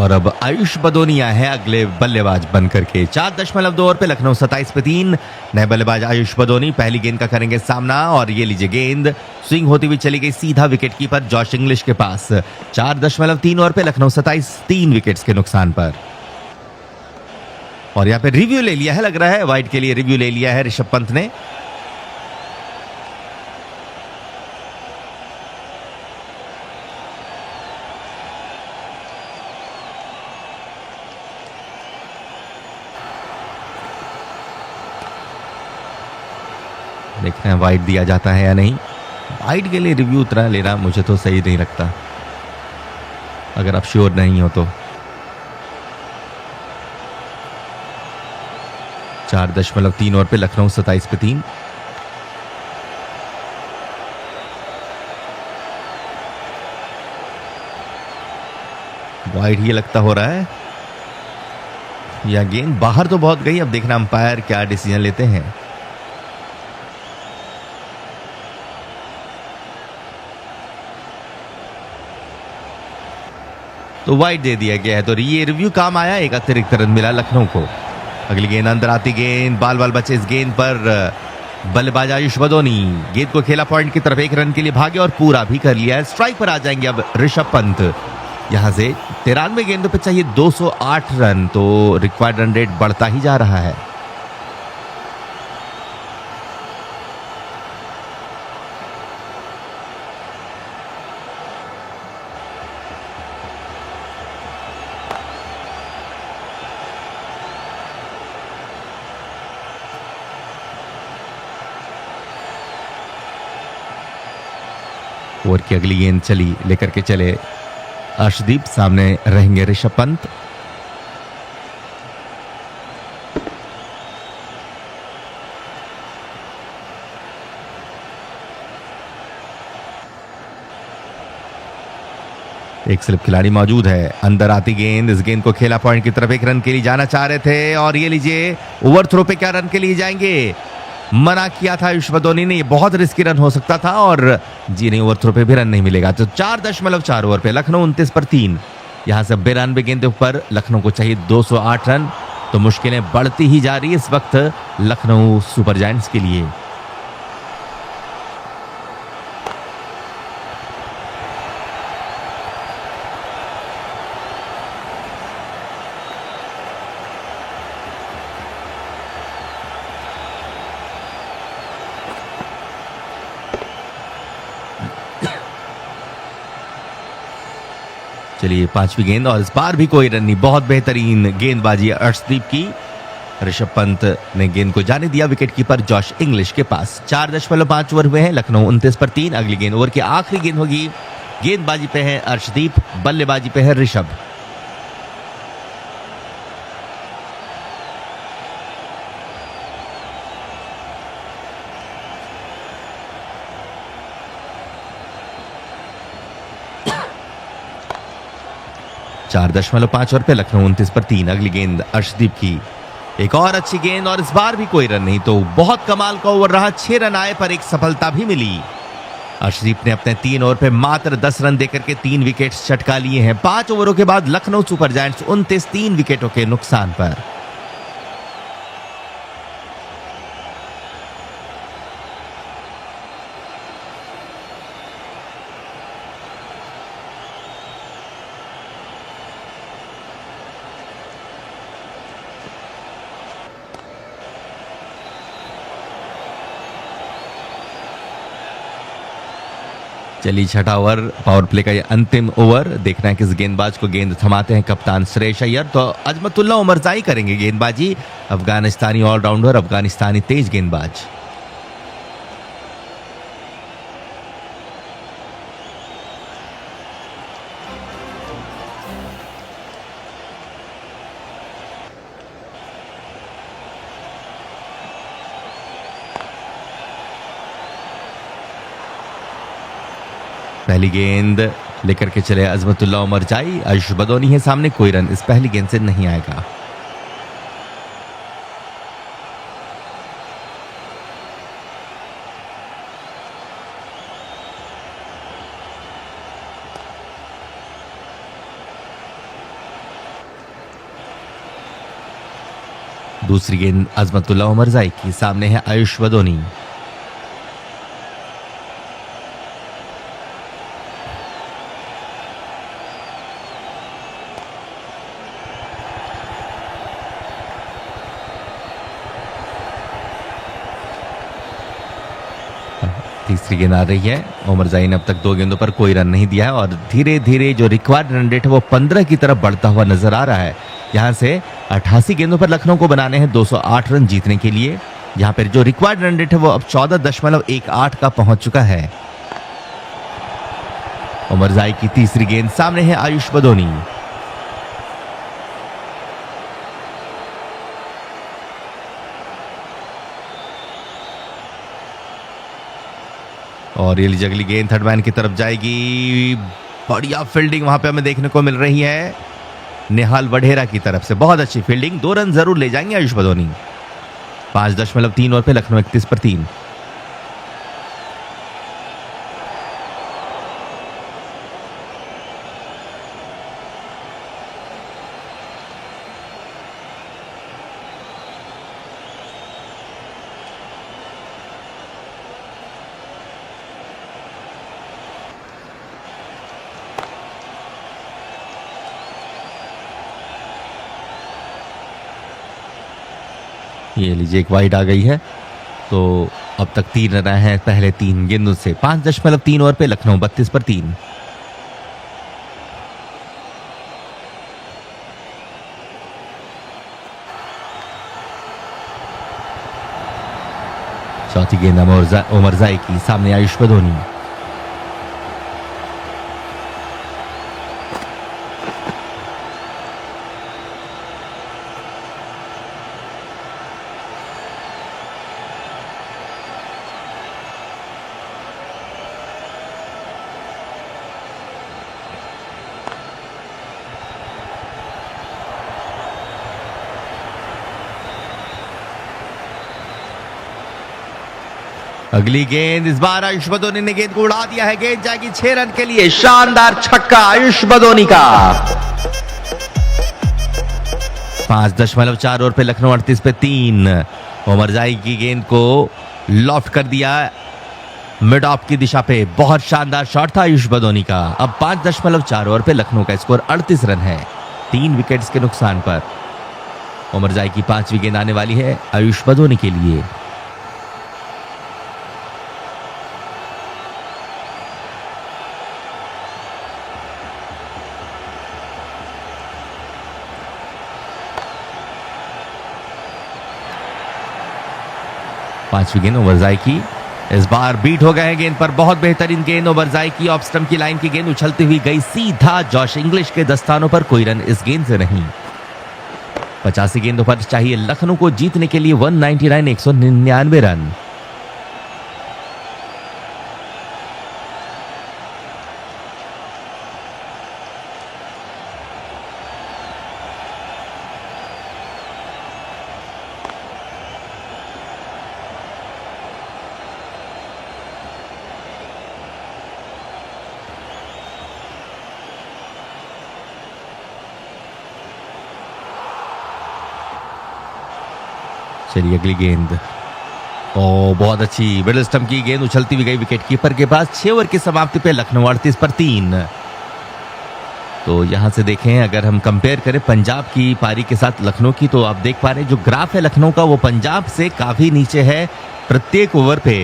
और अब आयुष बदोनिया है अगले बल्लेबाज बनकर के। 4.2 ओवर पे लखनऊ 27 पे 3, नए बल्लेबाज आयुष बदोनी पहली गेंद का करेंगे सामना। और ये लीजिए गेंद स्विंग होती हुई चली गई सीधा विकेट कीपर जॉश इंग्लिश के पास। 4.3 ओवर पे लखनऊ 27, 3 विकेट्स के नुकसान पर। और यहाँ पे रिव्यू ले लिया है, लग रहा है वाइड के लिए रिव्यू ले लिया है ऋषभ पंत ने। देखते हैं वाइड दिया जाता है या नहीं। वाइड के लिए रिव्यू उतना लेना मुझे तो सही नहीं लगता, अगर आप श्योर नहीं हो तो। 4.3 ओवर पे लखनऊ 27 पे 3। वाइड ही लगता हो रहा है, या गेंद बाहर तो बहुत गई। अब देखना अंपायर क्या डिसीजन लेते हैं। तो वाइड दे दिया गया है, तो ये रिव्यू काम आया, एक अतिरिक्त रन मिला लखनऊ को। अगली गेंद अंदर आती गेंद, बाल बाल बचे इस गेंद पर बल्लेबाज आयुष बदोनी। गेंद को खेला पॉइंट की तरफ, 1 रन के लिए भागे और पूरा भी कर लिया है। स्ट्राइक पर आ जाएंगे अब ऋषभ पंत। यहां से 93 गेंदों पे चाहिए 208 रन, तो रिक्वायर्ड रन रेट बढ़ता ही जा रहा है। ओवर की अगली गेंद चली, लेकर के चले अर्शदीप, सामने रहेंगे ऋषभ पंत। एक स्लिप खिलाड़ी मौजूद है। अंदर आती गेंद, इस गेंद को खेला पॉइंट की तरफ, 1 रन के लिए जाना चाह रहे थे। और ये लीजिए ओवर थ्रो पे क्या रन के लिए जाएंगे, मना किया था आयुष बदोनी ने। ये बहुत रिस्की रन हो सकता था और जी नहीं, ओवर थ्रो पे भी रन नहीं मिलेगा। तो 4.4 ओवर पे लखनऊ 29 पर 3। यहां से 92 गेंदों पर लखनऊ को चाहिए 208 रन। तो मुश्किलें बढ़ती ही जा रही है इस वक्त लखनऊ सुपर जायंट्स के लिए। चलिए पांचवी गेंद और इस बार भी कोई रन नहीं। बहुत बेहतरीन गेंदबाजी अर्शदीप की। ऋषभ पंत ने गेंद को जाने दिया विकेट कीपर जॉश इंग्लिश के पास। 4.5 ओवर हुए हैं। लखनऊ 29 पर 3। अगली गेंद ओवर की आखिरी गेंद होगी। गेंदबाजी पे है अर्शदीप, बल्लेबाजी पे है ऋषभ। चार 4.5 ओवर पे लखनऊ 29 पर 3। अगली गेंद अर्शदीप की। एक और अच्छी गेंद और इस बार भी कोई रन नहीं। तो बहुत कमाल का ओवर रहा। 6 रन आए पर एक सफलता भी मिली। अर्शदीप ने अपने 3 ओवर पे मात्र 10 रन देकर के 3 विकेट्स चटका लिए हैं। 5 ओवरों के बाद लखनऊ सुपर जायंट्स 29 3 विकेटों के नुकसान पर। चलिए छठा ओवर पावर प्ले का ये अंतिम ओवर। देखना है किस गेंदबाज को गेंद थमाते हैं कप्तान श्रेयस अय्यर। तो अजमतुल्ला उमरजाई करेंगे गेंदबाजी। अफगानिस्तानी ऑलराउंडर, अफगानिस्तानी तेज गेंदबाज। पहली गेंद लेकर के चले अजमतुल्ला उमरजाई। आयुष बदौनी है सामने। कोई रन इस पहली गेंद से नहीं आएगा। दूसरी गेंद अजमतुल्ला उमरजाई की। सामने है आयुष बदौनी। तीसरी गेंद आ रही है। उमरजाई ने अब तक 2 गेंदों पर कोई रन नहीं दिया है और धीरे धीरे जो रिक्वायर्ड रन रेट है वो 15 की तरफ बढ़ता हुआ नजर आ रहा है। यहां से 88 गेंदों पर लखनऊ को बनाने हैं 208 रन जीतने के लिए। यहां पर जो रिक्वायर्ड रन रेट है वो अब 14.18 का पहुंच चुका है। उमरजाई की तीसरी गेंद। सामने है आयुष बदौनी। और ये लीजिए अगली गेंद थर्ड मैन की तरफ जाएगी। बढ़िया फील्डिंग वहां पे हमें देखने को मिल रही है निहाल वढेरा की तरफ से। बहुत अच्छी फील्डिंग। 2 रन जरूर ले जाएंगे आयुष बदौनी। 5.3 ओवर पे लखनऊ 31 पर 3। ये लीजिए एक वाइड आ गई है। तो अब तक 3 रन आए हैं पहले 3 गेंदों से। 5.3 ओवर पे लखनऊ 32 पर 3। चौथी गेंद उमरजाई की। सामने आयुष बदौनी। अगली गेंद। इस बार आयुष बदौनी ने गेंद को उड़ा दिया है। गेंद जाएगी 6 रन के लिए। शानदार छक्का आयुष बदौनी का। 5.4 ओवर पे लखनऊ 38 पे 3। उमरजाई की गेंद को लॉफ्ट कर दिया मिड ऑफ की दिशा पे। बहुत शानदार शॉट था आयुष बदौनी का। अब 5.4 ओवर पे लखनऊ का स्कोर 38 रन है 3 विकेट्स के नुकसान पर। उमरजाई की 5वीं गेंद आने वाली है आयुष बदौनी के लिए। 5वीं गेंद ओवरजाई की, इस बार बीट हो गए हैं गेंद पर। बहुत बेहतरीन गेंद ओवरजाई की, ऑफ स्टंप की लाइन की गेंद उछलती हुई गई सीधा जॉश इंग्लिश के दस्तानों पर। कोई रन इस गेंद से नहीं। 85 गेंदों पर चाहिए लखनऊ को जीतने के लिए 199 199 रन। चलिए अगली गेंद, ओ बहुत अच्छी मिडिल स्टंप की गेंद उछलती हुई गई विकेट कीपर के पास। 6 ओवर की समाप्ति पे लखनऊ 38 पर 3। तो यहां से देखें, अगर हम कंपेयर करें पंजाब की पारी के साथ लखनऊ की, तो आप देख पा रहे हैं जो ग्राफ है लखनऊ का वो पंजाब से काफी नीचे है प्रत्येक ओवर पे।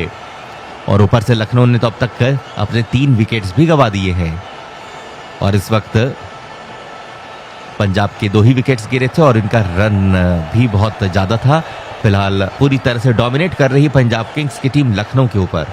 और ऊपर से लखनऊ ने तो अब तक अपने 3 विकेट्स भी गंवा दिए हैं और इस वक्त पंजाब के 2 ही विकेट्स गिरे थे और इनका रन भी बहुत ज्यादा था। फिलहाल पूरी तरह से डोमिनेट कर रही पंजाब किंग्स की टीम लखनऊ के ऊपर।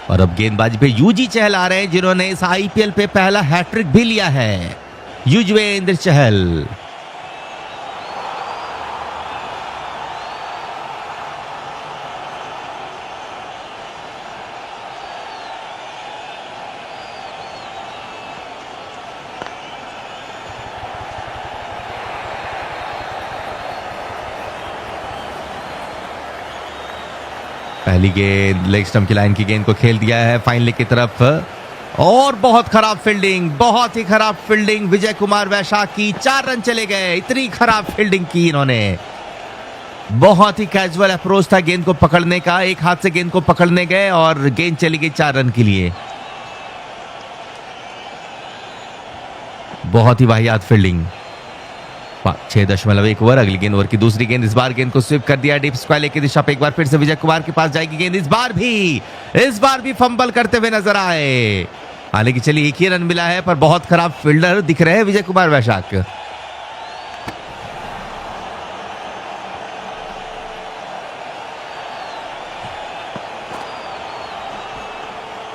और अब गेंदबाजी पे यूजी चहल आ रहे हैं, जिन्होंने इस आईपीएल पे पहला हैट्रिक भी लिया है। युजवेंद्र चहल, पहली गेंद लेग स्टंप की लाइन की गेंद को खेल दिया है फाइन लेग की तरफ और बहुत खराब फील्डिंग, बहुत ही खराब फील्डिंग विजय कुमार वैशाख की। 4 रन चले गए। इतनी खराब फील्डिंग की इन्होंने। बहुत ही कैजुअल अप्रोच था गेंद को पकड़ने का, एक हाथ से गेंद को पकड़ने गए और गेंद चली गई 4 रन के लिए। बहुत ही वाहियात फील्डिंग। 6.1 ओवर। अगली गेंद ओवर की दूसरी गेंद, इस बार गेंद को स्वीप कर दिया डीप स्क्वायर लेग की दिशा पे। एक बार फिर से विजय कुमार के पास जाएगी गेंद। इस बार भी फंबल करते हुए नजर आए। हालांकि चलिए एक ही रन मिला है, पर बहुत खराब फील्डर दिख रहे हैं विजय कुमार वैशाख।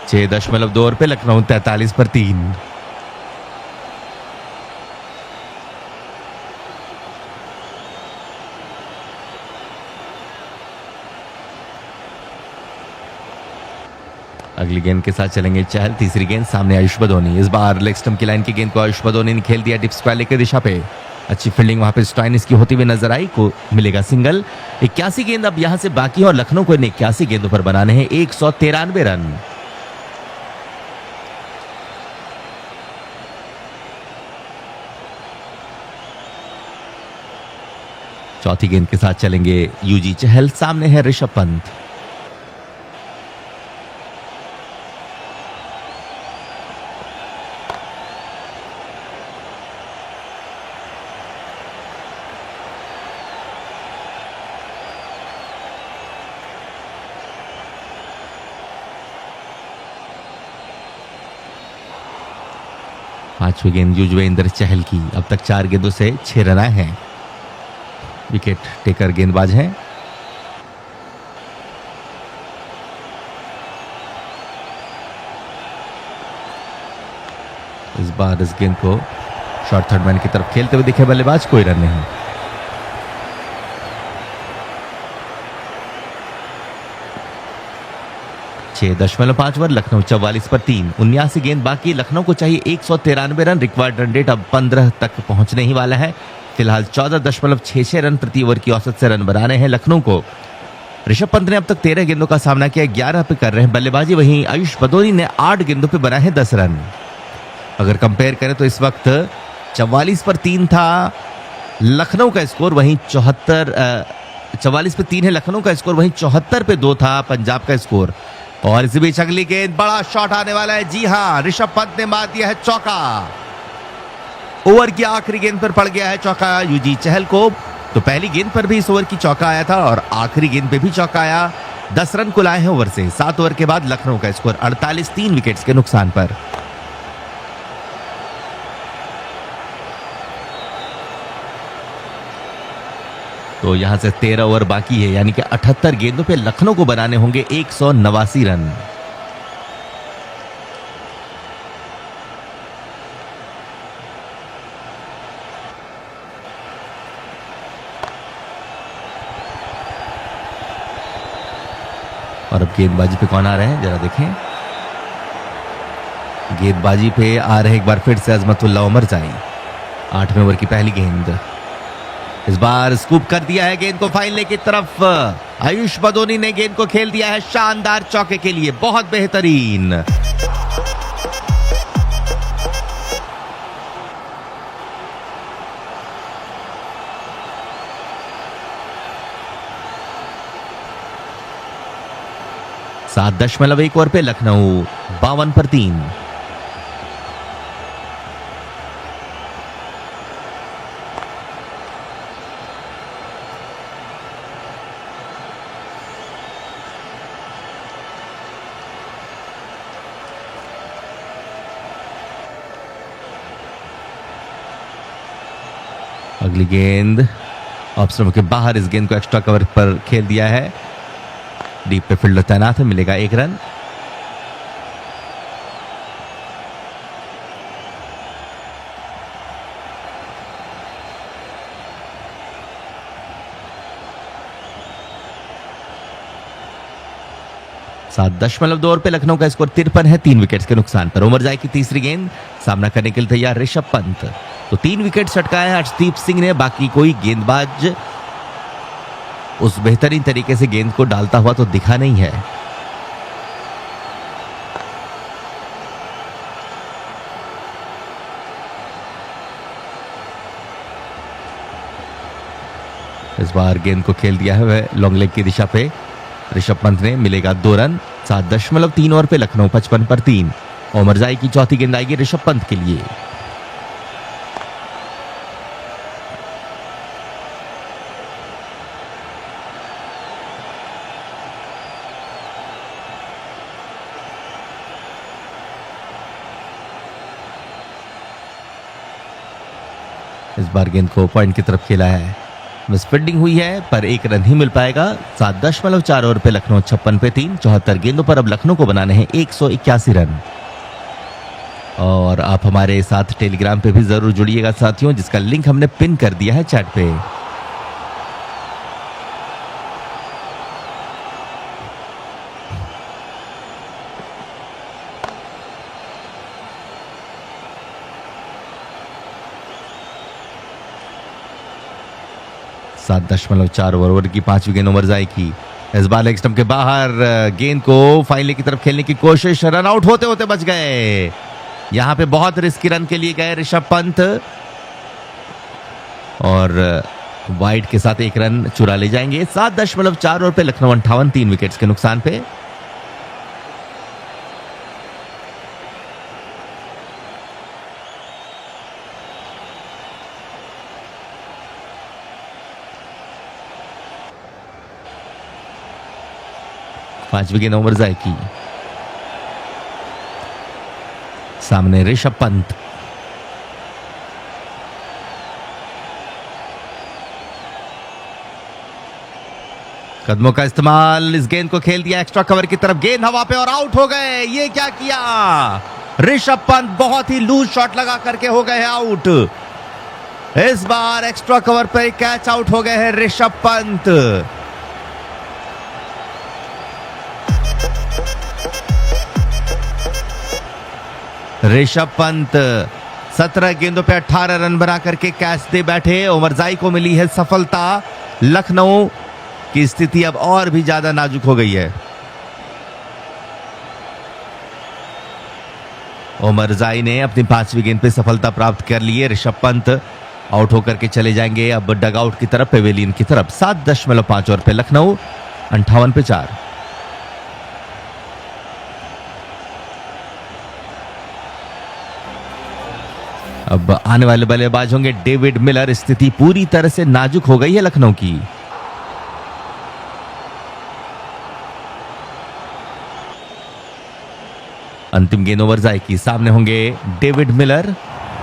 छह 6.2 ओवर पे लखनऊ 43 पर 3। अगली गेंद के साथ चलेंगे चहल। तीसरी गेंद सामने आयुष बदोनी। इस बार लेग स्टंप की लाइन की गेंद को आयुष बदोनी ने खेल दिया डीप स्क्वायर लेग की दिशा पे। अच्छी फील्डिंग वहां पे स्टोइनिस की होती हुई नजर आई। को मिलेगा सिंगल। 81 गेंद अब यहां से बाकी है और लखनऊ को 81 गेंदों पर बनाने हैं 193 रन। चौथी गेंद के साथ चलेंगे यूजी चहल। सामने है ऋषभ पंत। पांचवी गेंद युजवेंद्र चहल की। अब तक 4 गेंदों से 6 रन आए हैं। विकेट टेकर गेंदबाज हैं। इस बार इस गेंद को शॉर्ट थर्ड मैन की तरफ खेलते हुए दिखे बल्लेबाज। कोई रन नहीं। छह 6.5 ओवर। लखनऊ 44 पर 3। 79 गेंद बाकी। लखनऊ को चाहिए 193 रन। रिक्वायर्ड रन रेट अब 15 तक पहुंचने ही वाला है। फिलहाल 14.66 रन प्रति ओवर की औसत से रन बनाने हैं लखनऊ को। ऋषभ पंत ने अब तक 13 गेंदों का सामना किया, 11 पे कर रहे हैं बल्लेबाजी। वहीं आयुष बदोनी ने 8 गेंदों पे बनाए हैं 10 रन। अगर कंपेयर करें तो इस वक्त 44 पर 3 था लखनऊ का स्कोर, वहीं 44 पे 3 है लखनऊ का स्कोर, वहीं 74 पे 2 था पंजाब का स्कोर। और इसी बीच अगली गेंद, बड़ा शॉट आने वाला है। जी हां, ऋषभ पंत ने मार दिया है चौका। ओवर की आखिरी गेंद पर पड़ गया है चौका यूजी चहल को। तो पहली गेंद पर भी इस ओवर की चौका आया था और आखिरी गेंद पे भी चौका आया। 10 रन कुल आए हैं ओवर से। 7 ओवर के बाद लखनऊ का स्कोर 48, 3 विकेट्स के नुकसान पर। तो यहां से 13 ओवर बाकी है, यानी कि 78 गेंदों पे लखनऊ को बनाने होंगे 189 रन। और अब गेंदबाजी पे कौन आ रहे हैं जरा देखें। गेंदबाजी पे आ रहे एक बार फिर से अजमतुल्लाह उमरजाई। 8वें ओवर की पहली गेंद, इस बार स्कूप कर दिया है गेंद को फाइनल की तरफ। आयुष बदोनी ने गेंद को खेल दिया है शानदार चौके के लिए, बहुत बेहतरीन। सात 7.1 ओवर पे लखनऊ 52 पर 3। अगली गेंद ऑफ स्टंप के बाहर, इस गेंद को एक्स्ट्रा कवर पर खेल दिया है। डीप पे फील्डर तैनात है, मिलेगा 1 रन। सात 7.2 ओवर पे लखनऊ का स्कोर 53 है, 3 विकेट्स के नुकसान पर। उमरजाई की तीसरी गेंद, सामना करने के लिए तैयार ऋषभ पंत। तो 3 विकेट छटकाए हैं हर्षदीप सिंह ने। बाकी कोई गेंदबाज उस बेहतरीन तरीके से गेंद को डालता हुआ तो दिखा नहीं है। इस बार गेंद को खेल दिया है वह लॉन्ग लेग की दिशा पे ऋषभ पंत ने, मिलेगा 2 रन। 7.3 ओवर पे लखनऊ 55 पर 3। उमरजाई की चौथी गेंद आएगी ऋषभ पंत के लिए। इस बार गेंद को पॉइंट की तरफ खेला है, मिस फील्डिंग हुई है पर 1 रन ही मिल पाएगा। 7.4 ओवर पे लखनऊ 56 पे 3। 74 गेंदों पर अब लखनऊ को बनाने हैं 181 रन। और आप हमारे साथ टेलीग्राम पे भी जरूर जुड़िएगा साथियों, जिसका लिंक हमने पिन कर दिया है चैट पे। सात 7.4 ओवर की 5वीं गेंद उमरजाई की। इस बार लेग स्टंप के बाहर, गेंद को फाइनल की तरफ खेलने की कोशिश, रन आउट होते होते बच गए। यहां पे बहुत रिस्की रन के लिए गए ऋषभ पंत और वाइड के साथ 1 रन चुरा ले जाएंगे। 7.4 ओवर पे लखनऊ 58, 3 विकेट्स के नुकसान पे। पांचवी गेंद उमरजाई की, सामने ऋषभ पंत। कदमों का इस्तेमाल, इस गेंद को खेल दिया एक्स्ट्रा कवर की तरफ, गेंद हवा पे और आउट हो गए। ये क्या किया ऋषभ पंत, बहुत ही लूज शॉट लगा करके हो गए आउट। इस बार एक्स्ट्रा कवर पर कैच आउट हो गए हैं ऋषभ पंत। ऋषभ पंत 17 गेंदों पे 18 रन बना करके कैच दे बैठे। उमरजाई को मिली है सफलता। लखनऊ की स्थिति अब और भी ज्यादा नाजुक हो गई है। उमरजाई ने अपनी 5वीं गेंद पे सफलता प्राप्त कर ली है। ऋषभ पंत आउट होकर के चले जाएंगे अब डगआउट की तरफ, पेवेलियन की तरफ। 7.5 ओवर पे लखनऊ 58 पे 4। अब आने वाले बल्लेबाज होंगे डेविड मिलर। स्थिति पूरी तरह से नाजुक हो गई है लखनऊ की। अंतिम गेंद ओवरजाई की, सामने होंगे डेविड मिलर।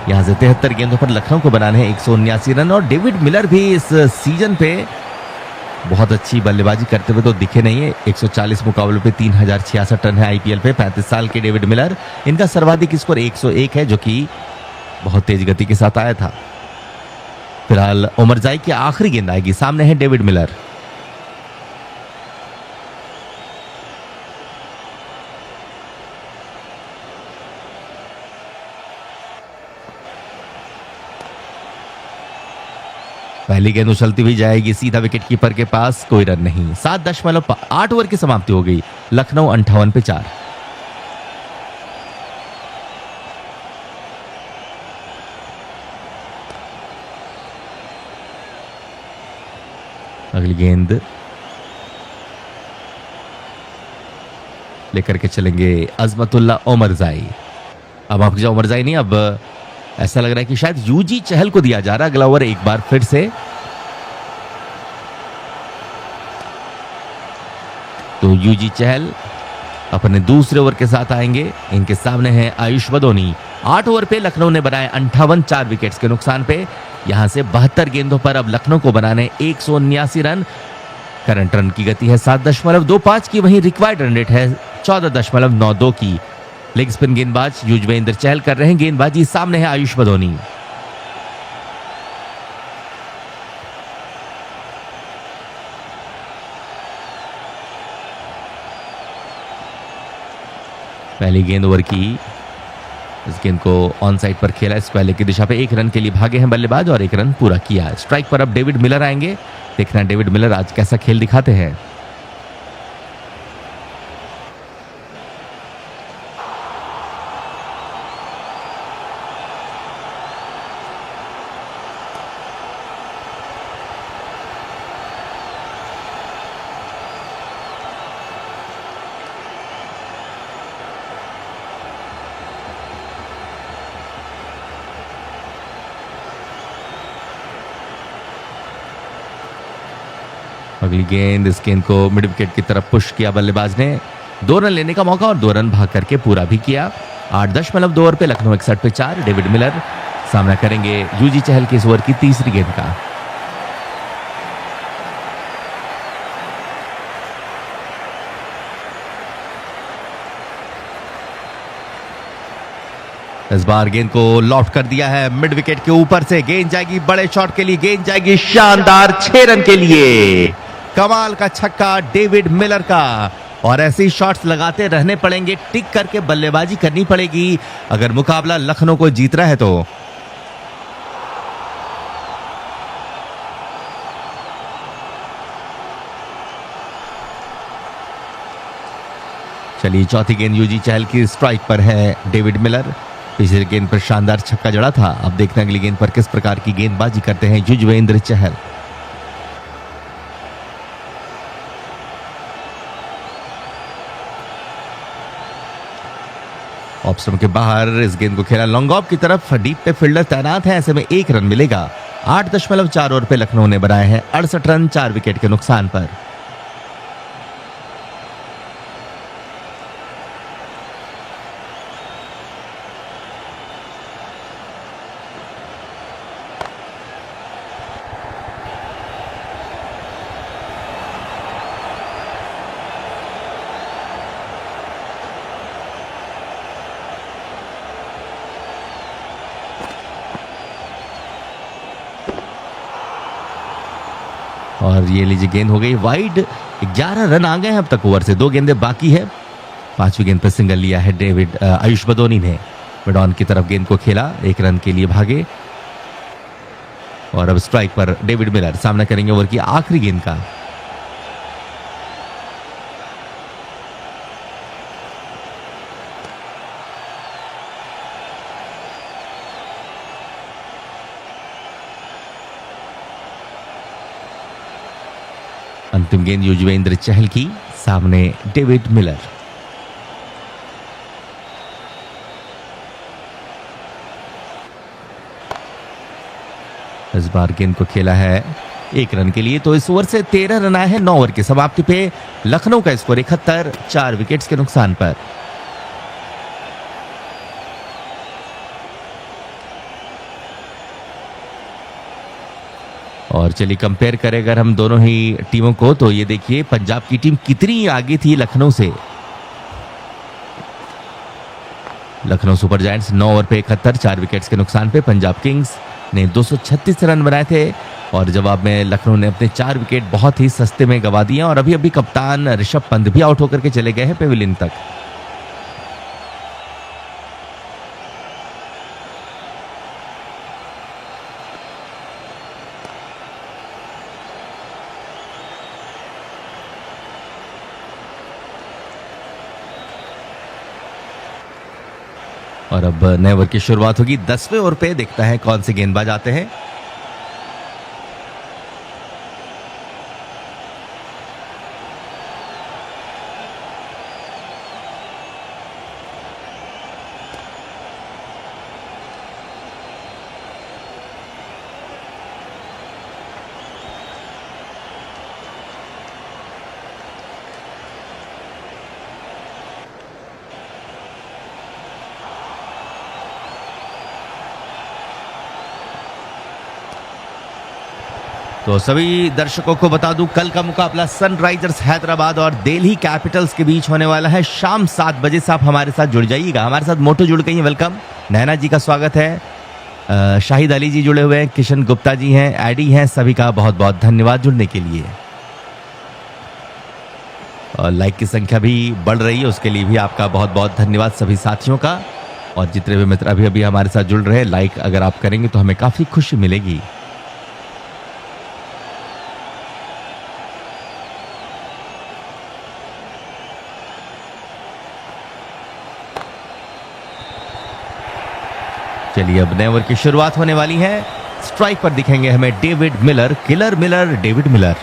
यहां से 73 गेंदों पर लखनऊ को बनाने हैं 179 रन। और डेविड मिलर भी इस सीजन पे बहुत अच्छी बल्लेबाजी करते हुए तो दिखे नहीं है। 140 मुकाबलों पे 3066 रन है आईपीएल पे। 35 साल के डेविड मिलर, इनका सर्वाधिक स्कोर 101 है, जो कि बहुत तेज गति के साथ आया था। फिलहाल ओमरजाई की आखिरी गेंद आएगी, सामने है डेविड मिलर। पहली गेंद उछलती हुई जाएगी सीधा विकेट कीपर के पास, कोई रन नहीं। 7.8 ओवर की समाप्ति हो गई। लखनऊ 58 पे 4। अगली गेंद लेकर के चलेंगे अजमतुल्ला ओमरजाई। अब आपका ओमरजाई नहीं, अब ऐसा लग रहा है कि शायद यूजी चहल को दिया जा रहा है अगला ओवर एक बार फिर से। तो यूजी चहल अपने दूसरे ओवर के साथ आएंगे। इनके सामने है आयुष बदोनी। 8 ओवर पे लखनऊ ने बनाए 58, 4 विकेट्स के नुकसान पे। यहां से 72 गेंदों पर अब लखनऊ को बनाने 179 रन। करंट रन की गति है 7.25 की, वहीं रिक्वायर्ड रन रेट है 14.92 की। लेग स्पिन गेंदबाज युजवेंद्र चहल कर रहे हैं गेंदबाजी। सामने है आयुष बदोनी। पहली गेंद ओवर की, इस गेंद को ऑन साइड पर खेला, स्क्वायर लेग की दिशा पे 1 रन के लिए भागे हैं बल्लेबाज और 1 रन पूरा किया। स्ट्राइक पर अब डेविड मिलर आएंगे। देखना डेविड मिलर आज कैसा खेल दिखाते हैं। अगली गेंद, इस गेंद को मिड विकेट की तरफ पुश किया बल्लेबाज ने। 2 रन लेने का मौका और 2 रन भाग करके पूरा भी किया। 8.2 ओवर पे लखनऊ 61 पे 4। डेविड मिलर सामना करेंगे यूजी चहल की इस ओवर की तीसरी गेंद का। इस बार गेंद को लॉफ्ट कर दिया है मिड विकेट के ऊपर से। गेंद जाएगी बड़े शॉट के लिए, गेंद जाएगी शानदार 6 रन के लिए। कमाल का छक्का डेविड मिलर का। और ऐसे ही शॉट्स लगाते रहने पड़ेंगे, टिक करके बल्लेबाजी करनी पड़ेगी अगर मुकाबला लखनऊ को जीतना है तो। चलिए, चौथी गेंद यूजी चहल की स्ट्राइक पर है डेविड मिलर। पिछली गेंद पर शानदार छक्का जड़ा था। अब देखते हैं अगली गेंद पर किस प्रकार की गेंदबाजी करते हैं युजवेंद्र चहल। ऑफ स्टंप के बाहर इस गेंद को खेला लॉन्ग ऑफ की तरफ। डीप पे फील्डर तैनात है, ऐसे में 1 रन मिलेगा। 8.4 ओवर पे लखनऊ ने बनाए हैं 68 रन 4 विकेट के नुकसान पर। और ये लीजिए गेंद हो गई वाइड। 11 रन आ गए हैं अब तक ओवर से, 2 गेंदें बाकी है। 5वीं गेंद पर सिंगल लिया है आयुष बदोनी ने। मिड ऑन की तरफ गेंद को खेला, 1 रन के लिए भागे। और अब स्ट्राइक पर डेविड मिलर सामना करेंगे ओवर की आखिरी गेंद का। अंतिम गेंद युजवेंद्र चहल की, सामने डेविड मिलर। इस बार गेंद को खेला है 1 रन के लिए। तो इस ओवर से 13 रन आए हैं 9 ओवर की समाप्ति पे। लखनऊ का स्कोर 71, 4 विकेट्स के नुकसान पर। और चलिए कंपेयर करें अगर हम दोनों ही टीमों को, तो ये देखिए पंजाब की टीम कितनी आगे थी लखनऊ से। लखनऊ सुपर जायंट्स 9 ओवर पे 71, 4 विकेट्स के नुकसान पे। पंजाब किंग्स ने 236 रन बनाए थे और जवाब में लखनऊ ने अपने 4 विकेट बहुत ही सस्ते में गंवा दिए। और अभी अभी कप्तान ऋषभ पंत भी आउट होकर के चले गए हैं पेविलियन तक। और अब नए ओवर की शुरुआत होगी। 10वें ओवर पे देखता है कौन से गेंदबाज आते हैं। तो सभी दर्शकों को बता दूं, कल का मुकाबला सनराइजर्स हैदराबाद और दिल्ली कैपिटल्स के बीच होने वाला है शाम 7 बजे से। आप हमारे साथ जुड़ जाइएगा। हमारे साथ मोटो जुड़ गई हैं, वेलकम। नैना जी का स्वागत है। शाहिद अली जी जुड़े हुए हैं, किशन गुप्ता जी हैं, एडी हैं, सभी का बहुत बहुत धन्यवाद जुड़ने के लिए। और लाइक की संख्या भी बढ़ रही है, उसके लिए भी आपका बहुत बहुत धन्यवाद सभी साथियों का। और जितने भी मित्र अभी अभी हमारे साथ जुड़ रहे हैं, लाइक अगर आप करेंगे तो हमें काफी खुशी मिलेगी। चलिए अब नए ओवर की शुरुआत होने वाली है। स्ट्राइक पर दिखेंगे हमें David Miller, killer Miller, David Miller.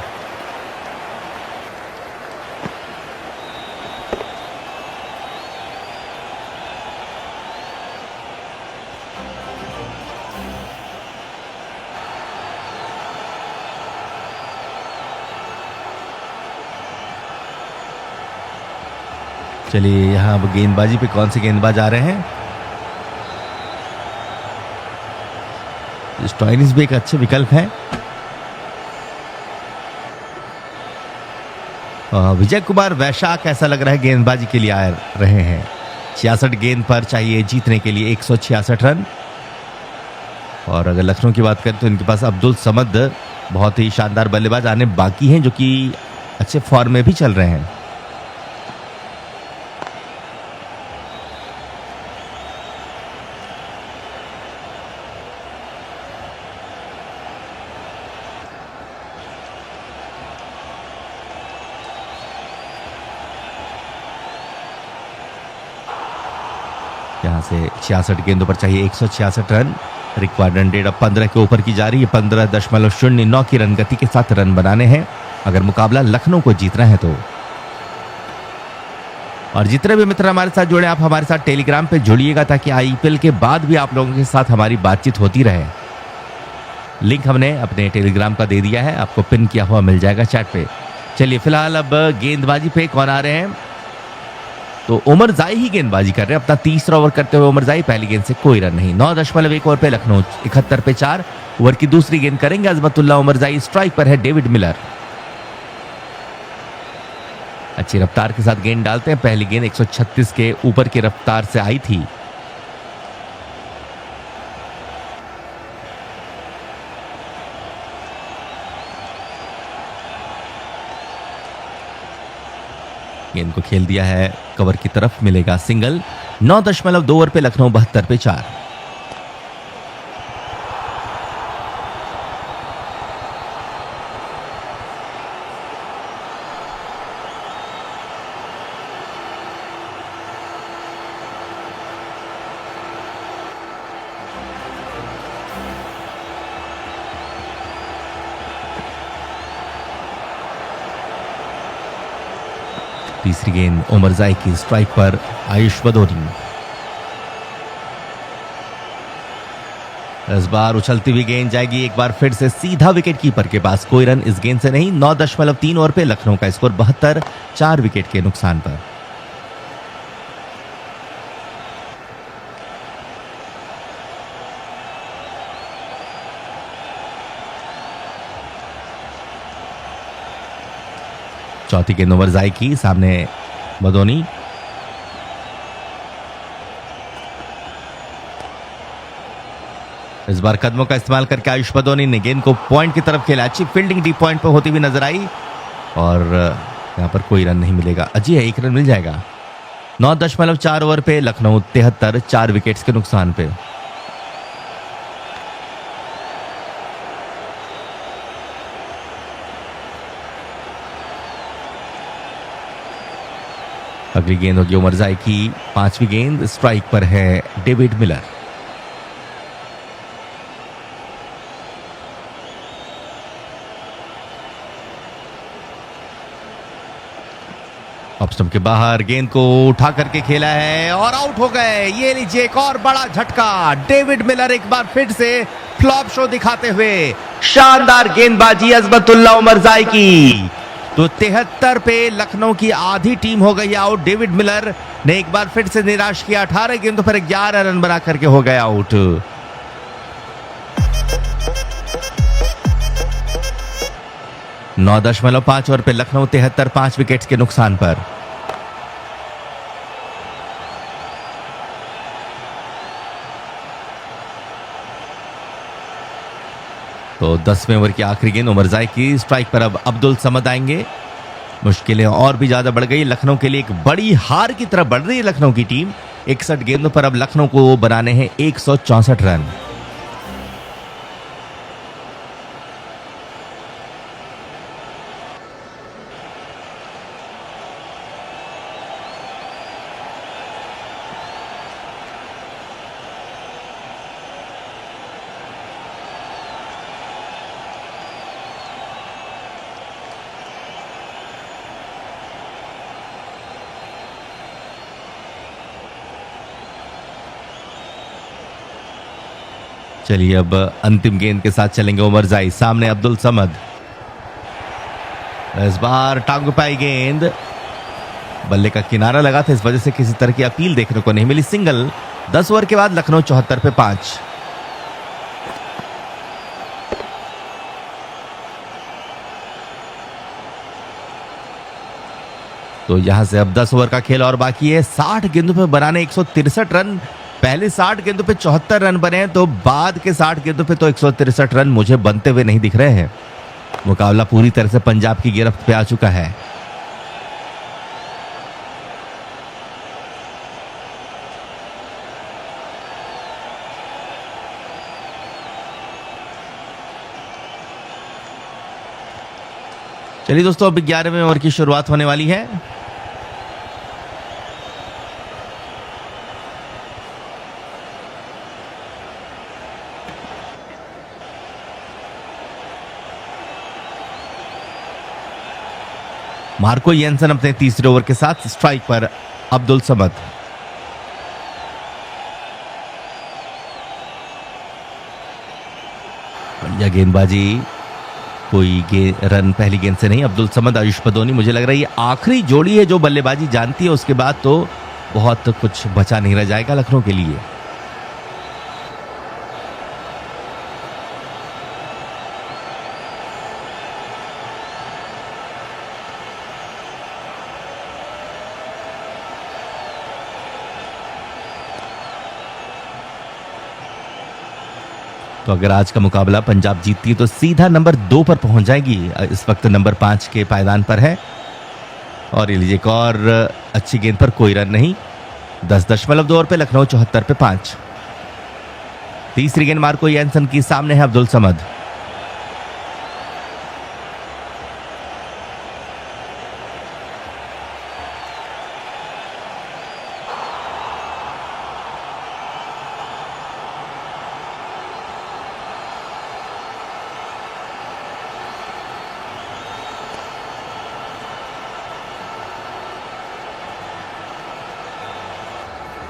चलिए यहां अब गेंदबाजी पे कौन से गेंदबाज आ रहे हैं। स्टॉइनिस भी एक अच्छे विकल्प है। विजय कुमार वैशाख ऐसा लग रहा है गेंदबाजी के लिए आ रहे हैं। 66 गेंद पर चाहिए जीतने के लिए 166 रन। और अगर लखनऊ की बात करें तो इनके पास अब्दुल समद बहुत ही शानदार बल्लेबाज आने बाकी हैं, जो कि अच्छे फॉर्म में भी चल रहे हैं। यहां से 66 गेंदों पर चाहिए 166 रन। रिक्वायर्ड रन रेट अब 15 के ऊपर की जा रही है। 15.09 की रन गति के साथ रन बनाने हैं अगर मुकाबला लखनऊ को जीतना है तो। और जितने भी मित्र हमारे साथ जुड़े, आप हमारे साथ टेलीग्राम पे जुड़िएगा ताकि आईपीएल के बाद भी आप लोगों के साथ हमारी बातचीत होती रहे। लिंक हमने अपने टेलीग्राम का दे दिया है, आपको पिन किया हुआ मिल जाएगा चैट पे। चलिए फिलहाल अब गेंदबाजी पे कौन आ रहे हैं, तो उमर जाई ही गेंदबाजी कर रहे हैं। अपना तीसरा ओवर करते हुए उमर जाई, पहली गेंद से कोई रन नहीं। 9.1 ओवर पे लखनऊ 71 पे 4। ओवर की दूसरी गेंद करेंगे अजमतुल्ला उमर जाई। स्ट्राइक पर है डेविड मिलर। अच्छी रफ्तार के साथ गेंद डालते हैं। पहली गेंद 136 के ऊपर की रफ्तार से आई थी। गेंद को खेल दिया है कवर की तरफ, मिलेगा सिंगल। 9.2 ओवर पे लखनऊ 72 पे 4। तीसरी गेंद उमर जाई की स्ट्राइक पर आयुष बदौनी। इस बार उछलती हुई गेंद जाएगी एक बार फिर से सीधा विकेट कीपर के पास। कोई रन इस गेंद से नहीं। 9.3 ओवर पे लखनऊ का स्कोर 72, 4 विकेट के नुकसान पर। चौथी गेंद ओवर जाए की, सामने बदोनी। इस बार कदमों का इस्तेमाल करके आयुष बदोनी ने गेंद को पॉइंट की तरफ खेला। अच्छी फील्डिंग डीप पॉइंट पर होती हुई नजर आई और यहां पर कोई रन नहीं मिलेगा। अजी है, 1 रन मिल जाएगा। 9.4 ओवर पे लखनऊ 73, 4 विकेट्स के नुकसान पे। अगली गेंद होगी उमर जाए की, 5वीं गेंद। स्ट्राइक पर है डेविड मिलर। ऑफ स्टंप के बाहर गेंद को उठा करके खेला है और आउट हो गए। ये लीजिए एक और बड़ा झटका। डेविड मिलर एक बार फिर से फ्लॉप शो दिखाते हुए शानदार गेंदबाजी अजमतुल्लाह उमरजाई की। तो 73 पे लखनऊ की आधी टीम हो गई आउट। डेविड मिलर ने एक बार फिर से निराश किया। 18 गेंदों पर 11 रन बना करके हो गए आउट। नौ 9.5 ओवर पे लखनऊ 73, 5 विकेट्स के नुकसान पर। तो 10वें ओवर की आखिरी गेंद उमरजाई की। स्ट्राइक पर अब अब्दुल समद आएंगे। मुश्किलें और भी ज्यादा बढ़ गई लखनऊ के लिए। एक बड़ी हार की तरफ बढ़ रही है लखनऊ की टीम। 61 गेंदों पर अब लखनऊ को बनाने हैं 164 रन। चलिए अब अंतिम गेंद के साथ चलेंगे उमरजाई। सामने अब्दुल समद। इस बार टांग पाई गेंद, बल्ले का किनारा लगा था, इस वजह से किसी तरह की अपील देखने को नहीं मिली। सिंगल। 10 ओवर के बाद लखनऊ 74 पे 5। तो यहां से अब 10 ओवर का खेल और बाकी है। 60 गेंदों पे बनाने 163 रन। पहले 60 गेंदों पे 74 रन बने हैं, तो बाद के 60 गेंदों पे तो 163 रन मुझे बनते हुए नहीं दिख रहे हैं। मुकाबला पूरी तरह से पंजाब की गिरफ्त पे आ चुका है। चलिए दोस्तों, अब 11वें ओवर की शुरुआत होने वाली है। मार्को येंसन अपने तीसरे ओवर के साथ। स्ट्राइक पर अब्दुल समद। बढ़िया गेंदबाजी। कोई रन पहली गेंद से नहीं। अब्दुल समद, आयुष बदोनी। मुझे लग रहा है ये आखिरी जोड़ी है जो बल्लेबाजी जानती है। उसके बाद तो बहुत कुछ बचा नहीं रह जाएगा लखनऊ के लिए। तो अगर आज का मुकाबला पंजाब जीतती है तो सीधा नंबर 2 पर पहुंच जाएगी। इस वक्त नंबर 5 के पायदान पर है। और ये लीजिए एक और अच्छी गेंद पर कोई रन नहीं। 10.2 ओवर पे लखनऊ 74 पे 5। तीसरी गेंद मार्को येंसन की। सामने है अब्दुल समद।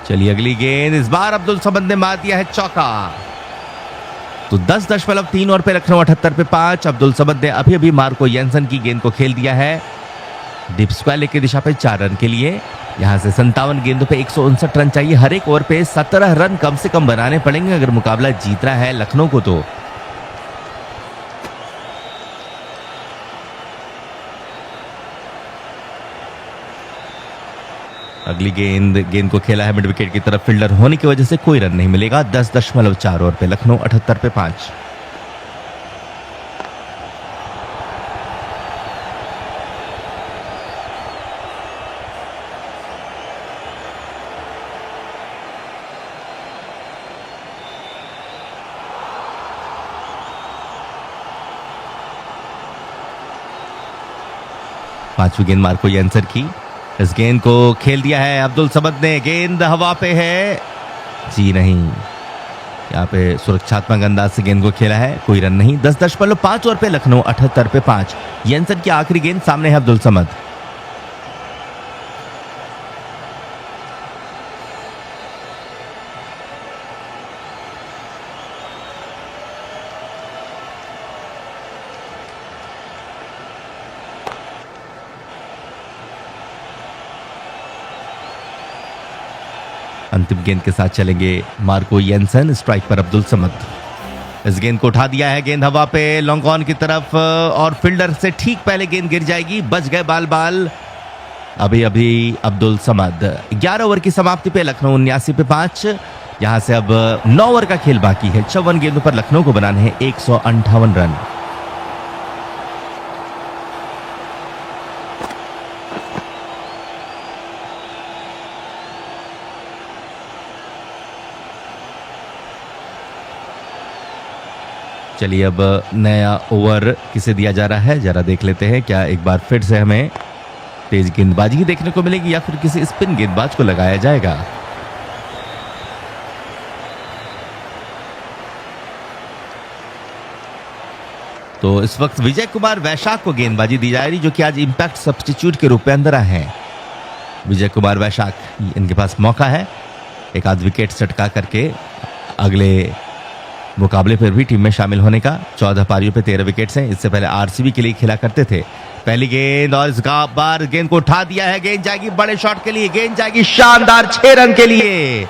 चलिए अगली गेंद। इस बार अब्दुल समद ने मार दिया है चौका। तो 10.3 ओवर पे लखनऊ 78 पे 5। अब्दुल समद ने अभी अभी मार्को येंसन की गेंद को खेल दिया है डीप स्क्वायर की दिशा पे 4 रन के लिए। यहां से 57 गेंदों पे 159 रन चाहिए। हर एक ओवर पे 17 रन कम से कम बनाने पड़ेंगे अगर मुकाबला जीतना है लखनऊ को। तो अगली गेंद को खेला है मिड विकेट की तरफ। फील्डर होने की वजह से कोई रन नहीं मिलेगा। 10.4 ओवर पे लखनऊ 78 पे 5। पांचवी गेंद मार्को येंसन की। इस गेंद को खेल दिया है अब्दुल समद ने। गेंद हवा पे है, जी नहीं। यहाँ पे सुरक्षात्मक अंदाज से गेंद को खेला है, कोई रन नहीं। 10.5 ओवर पे लखनऊ 78 पे 5। येंसन की आखिरी गेंद, सामने है अब्दुल समद। अंतिम गेंद के साथ चलेंगे मार्को येंसन। स्ट्राइक पर अब्दुल समद। इस गेंद को उठा दिया है, गेंद हवा पे लॉन्ग ऑन की तरफ और फील्डर से ठीक पहले गेंद गिर जाएगी। बच गए बाल। अभी अभी अब्दुल समद। 11 ओवर की समाप्ति पे लखनऊ 79 पे 5। यहां से अब 9 ओवर का खेल बाकी है। 54 गेंदों पर लखनऊ को बनाने हैं 158 रन। चलिए अब नया ओवर किसे दिया जा रहा है जरा देख लेते हैं। क्या एक बार फिर से हमें तेज गेंदबाजी ही देखने को मिलेगी या फिर किसी स्पिन गेंदबाज को लगाया जाएगा? तो इस वक्त विजय कुमार वैशाख को गेंदबाजी दी जा रही, जो कि आज इंपैक्ट सब्स्टिट्यूट के रूप में अंदर आए हैं। विजय कुमार वैशाख, इनके पास मौका है एक आध विकेट सटका करके अगले मुकाबले पर भी टीम में शामिल होने का। 14 पारियों पे 13 विकेट्स हैं। इससे पहले आरसीबी के लिए खेला करते थे। पहली गेंद और इस बार गेंद को उठा दिया है। गेंद जाएगी बड़े शॉट के लिए, गेंद जाएगी शानदार 6 रन के लिए।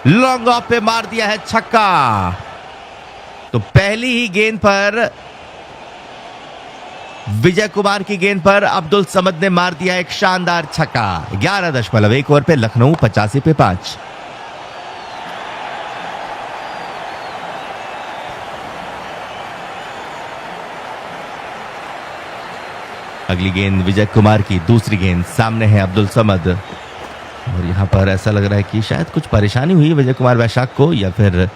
लॉन्ग ऑफ पे मार दिया है छक्का। तो पहली ही गेंद पर विजय कुमार की गेंद पर अब्दुल समद ने मार दिया एक शानदार छक्का। 11.1 ओवर पे लखनऊ 85 पे 5। अगली गेंद विजय कुमार की, दूसरी गेंद, सामने है अब्दुल समद। और यहां पर ऐसा लग रहा है कि शायद कुछ परेशानी हुई विजय कुमार वैशाख को, या फिर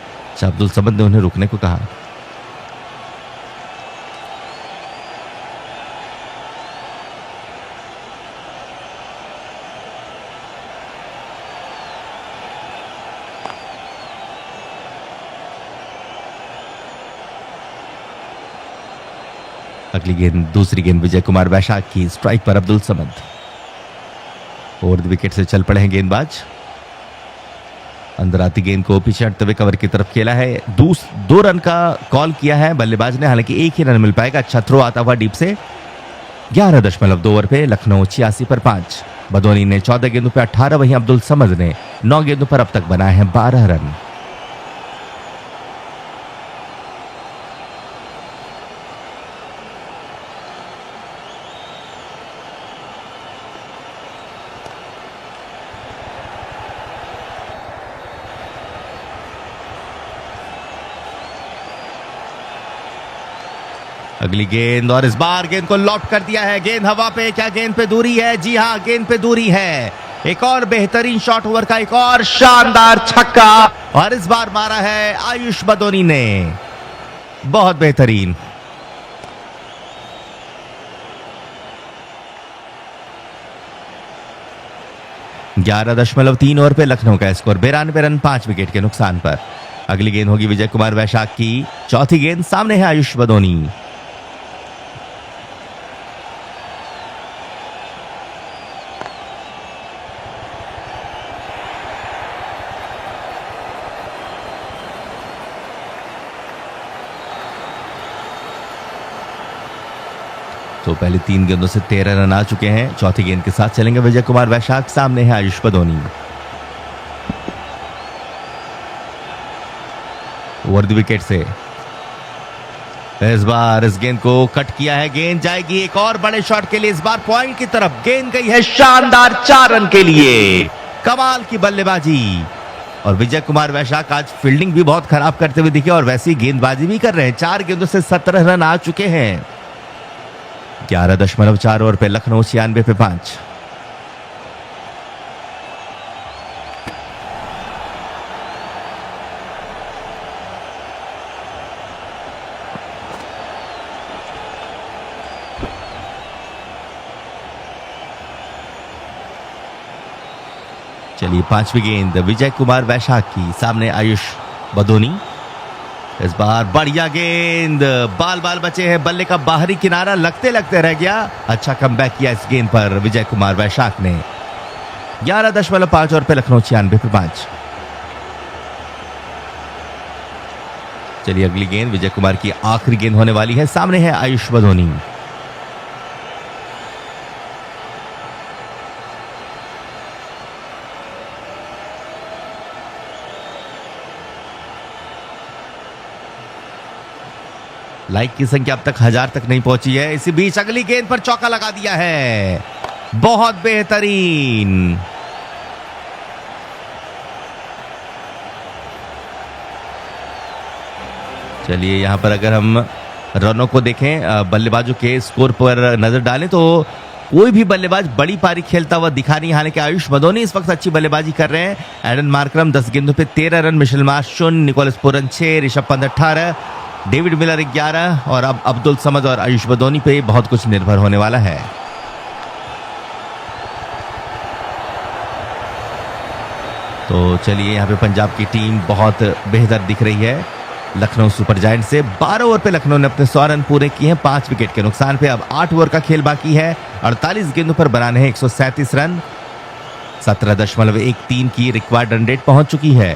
अब्दुल समद ने उन्हें रुकने को कहा। अगली गेंद, दूसरी गेंद विजय कुमार वैशाख की। स्ट्राइक पर Abdul Samad. Over the wicket से चल पड़े हैं गेंदबाज। अंदर आती गेंद को पीछे हटते हुए कवर की तरफ खेला है। 2 रन का कॉल किया है बल्लेबाज ने, हालांकि एक ही रन मिल पाएगा। अच्छा थ्रो आता हुआ डीप से। 11.2 ओवर पे लखनऊ 86 पर 5। बदौनी ने 14 गेंदों पर 18, वहीं अब्दुल समद ने 9 गेंदों पर अब तक बनाए हैं 12 रन। अगली गेंद और इस बार गेंद को लॉफ्ट कर दिया है। गेंद हवा पे, क्या गेंद पे दूरी है? जी हां, गेंद पे दूरी है। एक और बेहतरीन शॉट ओवर का, एक और शानदार छक्का, और इस बार मारा है आयुष बदौनी ने। बहुत बेहतरीन। ग्यारह 11.3 ओवर पे लखनऊ का स्कोर 92 रन 5 विकेट के नुकसान पर। अगली गेंद होगी विजय कुमार वैशाख की। चौथी गेंद, सामने है आयुष बदौनी। तो पहले 3 गेंदों से 13 रन आ चुके हैं। चौथी गेंद के साथ चलेंगे विजय कुमार वैशाख, सामने है Ayush Badoni. Over the wicket से इस बार इस गेंद को कट किया है, गेंद जाएगी एक और बड़े शॉट के लिए, इस बार पॉइंट की तरफ गेंद गई है, शानदार 4 रन के लिए। कमाल की बल्लेबाजी। और विजय कुमार वैशाख आज फील्डिंग भी बहुत खराब करते हुए दिखे और वैसी गेंदबाजी भी कर रहे हैं। 4 गेंदों से 17 रन आ चुके हैं। 11.4 ओवर पे लखनऊ 96 पे 5। चलिए 5वीं गेंद विजय कुमार वैशाख की, सामने आयुष बदोनी। इस बार बढ़िया गेंद, बाल बाल बचे हैं, बल्ले का बाहरी किनारा लगते लगते रह गया। अच्छा कमबैक किया इस गेंद पर विजय कुमार वैशाख ने। 11.5 ओवर पे लखनऊ 96 पे 5। चलिए अगली गेंद विजय कुमार की आखिरी गेंद होने वाली है, सामने है आयुष बदोनी। लाइक की संख्या अब तक 1000 तक नहीं पहुंची है। इसी बीच अगली गेंद पर चौका लगा दिया है, बहुत बेहतरीन। चलिए यहां पर अगर हम रनों को देखें, बल्लेबाजों के स्कोर पर नजर डालें तो कोई भी बल्लेबाज बड़ी पारी खेलता हुआ दिखा नहीं। हालांकि आयुष बदोनी इस वक्त अच्छी बल्लेबाजी कर रहे हैं। एडन मार्करम 10 गेंदों पे 13 run, Mitchell Marsh 0, Nicholas Pooran 6, Rishabh Pant 18, David Miller 11 और अब अब्दुल समद और आयुष बदोनी पे बहुत कुछ निर्भर होने वाला है। तो चलिए यहाँ पे पंजाब की टीम बहुत बेहतर दिख रही है लखनऊ सुपर जायंट से। 12 ओवर पे लखनऊ ने अपने 100 रन पूरे किए हैं 5 विकेट के नुकसान पे। अब 8 ओवर का खेल बाकी है। 48 गेंदों पर बनाने हैं 137 रन। 17.13 की रिक्वायर्ड रन रेट पहुंच चुकी है।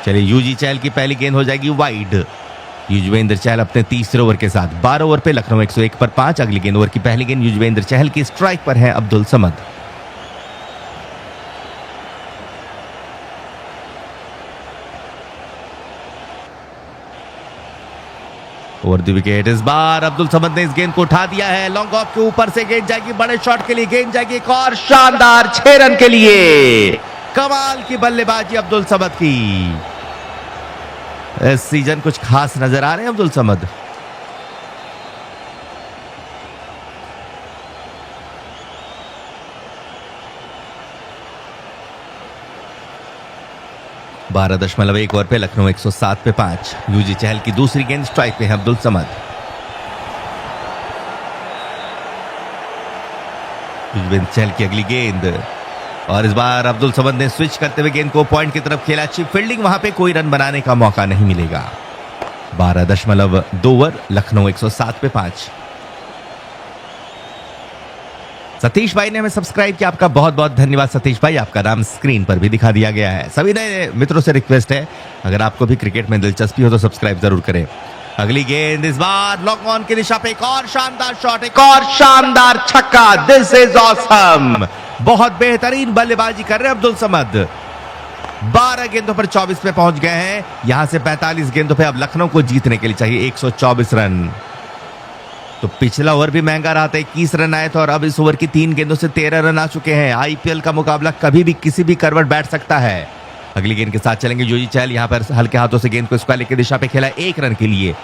चलिए यूजी चहल की पहली गेंद हो जाएगी वाइड। युजवेंद्र चहल अपने तीसरे ओवर के साथ। 12 ओवर पे लखनऊ 101 पर 5। अगली गेंद ओवर की पहली गेंद युजवेंद्र चहल की, स्ट्राइक पर है Abdul Samad. Over the wicket, इस बार अब्दुल समद ने इस गेंद को उठा दिया है। लॉन्ग ऑफ के ऊपर से गेंद जाएगी बड़े शॉट के लिए, गेंद जाएगी एक और शानदार 6 रन के लिए। कमाल की बल्लेबाजी अब्दुल समद की। इस सीजन कुछ खास नजर आ रहे हैं अब्दुल समद। बारह 12.1 ओवर पे लखनऊ 107 पे 5। यूजी चहल की दूसरी गेंद, स्ट्राइक पे है अब्दुल समद। युजवेंद्र चहल की अगली गेंद और इस बार अब्दुल समद ने स्विच करते हुए गेंद को पॉइंट की तरफ खेला। अच्छी फील्डिंग, वहां पे कोई रन बनाने का मौका नहीं मिलेगा। 12.2 ओवर, लखनऊ 107 पे 5। सतीश भाई ने हमें सब्सक्राइब किया, आपका बहुत बहुत धन्यवाद सतीश भाई। आपका नाम स्क्रीन पर भी दिखा दिया गया है। सभी नए मित्रों से रिक्वेस्ट है, अगर आपको भी क्रिकेट में दिलचस्पी हो तो सब्सक्राइब जरूर करें। अगली गेंद, इस बार लॉन्ग ऑन की दिशा पे एक और शानदार शॉट, एक और शानदार छक्का। This is awesome. बहुत बेहतरीन बल्लेबाजी कर रहे हैं अब्दुल समद। 12 गेंदों पर 24 पे पहुंच गए हैं। यहां से 45 गेंदों पे अब लखनऊ को जीतने के लिए चाहिए 124 रन। तो पिछला ओवर भी महंगा रहा था, 21 रन आए थे और अब इस ओवर की 3 गेंदों से 13 रन आ चुके हैं। आईपीएल का मुकाबला कभी भी किसी भी करवट बैठ सकता है। अगली गेंद के साथ चलेंगे यूजी चहल। यहां पर हल्के हाथों से गेंद को स्क्वायर की दिशा पे खेला 1 रन के लिए।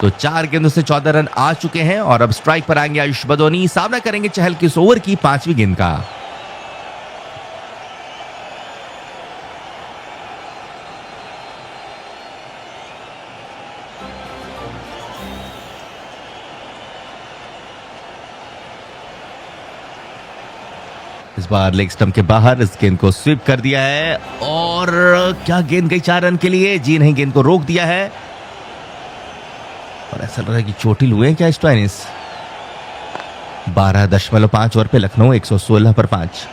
तो 4 गेंदों से 14 रन आ चुके हैं और अब स्ट्राइक पर आएंगे आयुष बदोनी। सामना करेंगे चहल की इस ओवर की 5वीं गेंद का। इस बार लेग स्टंप के बाहर इस गेंद को स्वीप कर दिया है और क्या गेंद गई 4 रन के लिए। जी नहीं, गेंद को रोक दिया है और ऐसा लग रहा है कि चोटिल हुए हैं क्या स्टोइनिस। 12.5 ओवर पे लखनऊ 116 पर 5।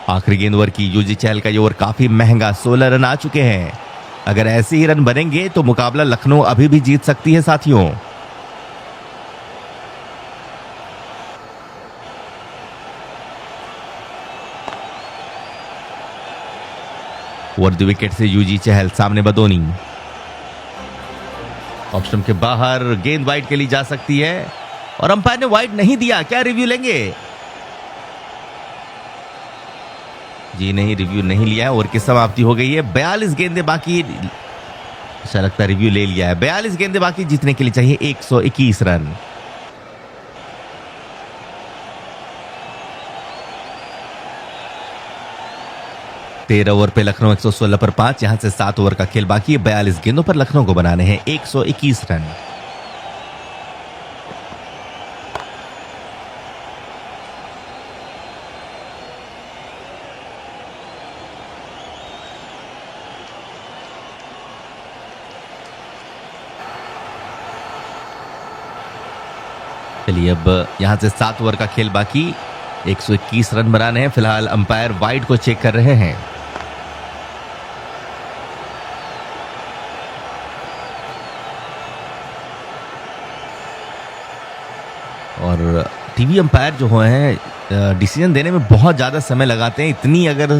आखिरी गेंद ओवर की यूजी चहल का ये ओवर काफी महंगा, 16 रन आ चुके हैं। अगर ऐसे ही रन बनेंगे तो मुकाबला लखनऊ अभी भी जीत सकती है साथियों। ओवर द विकेट से यूजी चहल, सामने बदोनी, ऑप्शन के बाहर, गेंद वाइड के लिए जा सकती है और अंपायर ने वाइड नहीं दिया। क्या रिव्यू लेंगे? जी नहीं, रिव्यू नहीं लिया है। ओवर की समाप्ति हो गई है। 42 गेंदें बाकी, अच्छा लगता है रिव्यू ले लिया है। 42 गेंदें बाकी, जीतने के लिए चाहिए 121 रन। तेरह ओवर पे लखनऊ 116 पर 5। यहां से 7 ओवर का खेल बाकी है। 42 गेंदों पर लखनऊ को बनाने हैं 121 रन। चलिए, अब यहां से 7 ओवर का खेल बाकी, 121 रन बनाने हैं। फिलहाल अंपायर वाइड को चेक कर रहे हैं। और टीवी अंपायर जो हैं डिसीजन देने में बहुत ज़्यादा समय लगाते हैं। इतनी अगर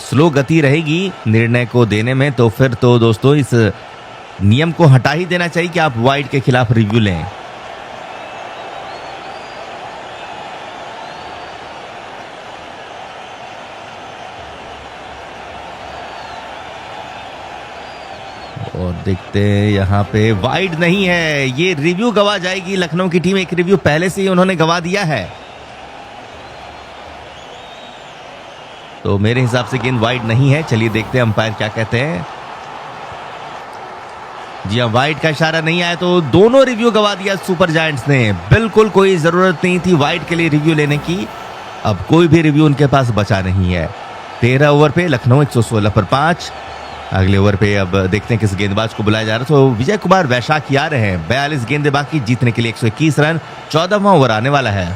स्लो गति रहेगी निर्णय को देने में तो फिर तो दोस्तों इस नियम को हटा ही देना चाहिए कि आप वाइड के खिलाफ रिव्यू लें। और देखते हैं, यहाँ पे वाइड नहीं है, ये रिव्यू गवा जाएगी लखनऊ की टीम। एक रिव्यू पहले से ही उन्होंने गवा दिया है, तो मेरे हिसाब से गेंद वाइड नहीं है। चलिए देखते हैं अंपायर क्या कहते हैं। जी हाँ, वाइड का इशारा नहीं आया तो दोनों रिव्यू गवा दिया सुपर जायंट्स ने। बिल्कुल कोई जरूरत नहीं थी वाइड के लिए रिव्यू लेने की। अब कोई भी रिव्यू उनके पास बचा नहीं है। 13 ओवर पे लखनऊ 116 पर 5। अगले ओवर पे अब देखते हैं किस गेंदबाज को बुलाया जा रहा है। तो विजय कुमार वैशाखी आ रहे हैं। 42 गेंदें बाकी, जीतने के लिए 121 रन। 14वां ओवर आने वाला है।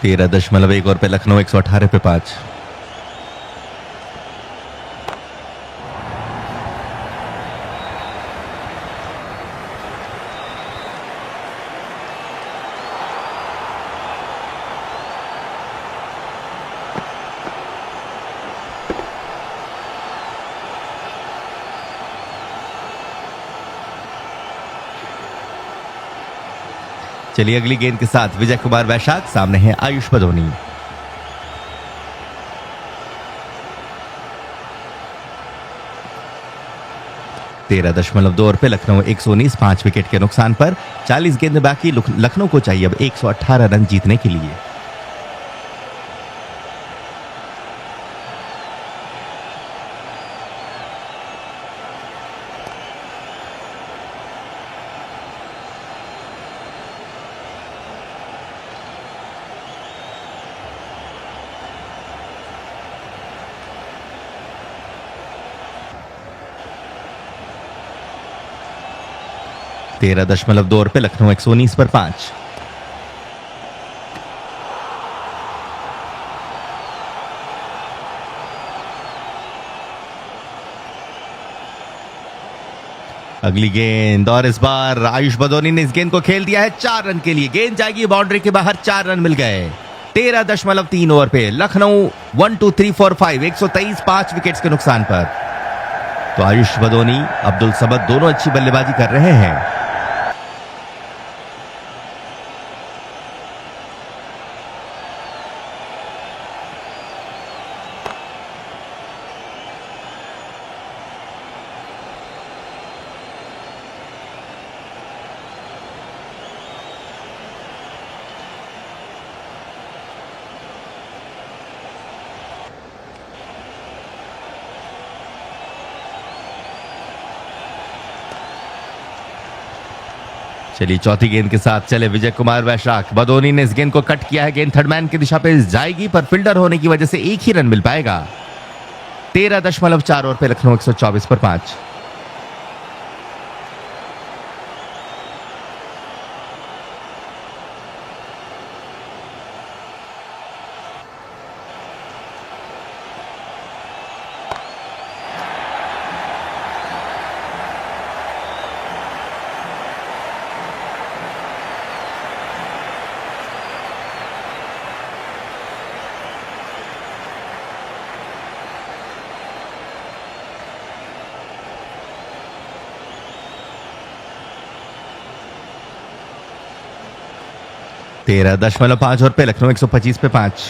तेरह दशमलव 1 ओवर पे लखनऊ 118 पे 5। चलिए अगली गेंद के साथ विजय कुमार वैशाख, सामने है आयुष बदोनी। तेरह दशमलव 2 ओवर पे लखनऊ 119, 5 विकेट के नुकसान पर। 40 गेंद बाकी, लखनऊ को चाहिए अब 118 रन जीतने के लिए। तेरह दशमलव 2 ओवर पे लखनऊ 119 पर 5। अगली गेंद और इस बार आयुष बदोनी ने इस गेंद को खेल दिया है 4 रन के लिए। गेंद जाएगी बाउंड्री के बाहर, 4 रन मिल गए। 13.3 ओवर पे लखनऊ 1 2 3 4 5 123, 5 विकेट्स के नुकसान पर। तो आयुष बदोनी, अब्दुल समद दोनों अच्छी बल्लेबाजी कर रहे हैं। चलिए चौथी गेंद के साथ चले विजय कुमार वैशाख। बदोनी ने इस गेंद को कट किया है। गेंद थर्ड मैन की दिशा पे जाएगी, पर फील्डर होने की वजह से एक ही रन मिल पाएगा। 13.4 ओवर पे लखनऊ 124 पर 5। तेरह दशमलव 5 ओवर पे लखनऊ 125 पे 5।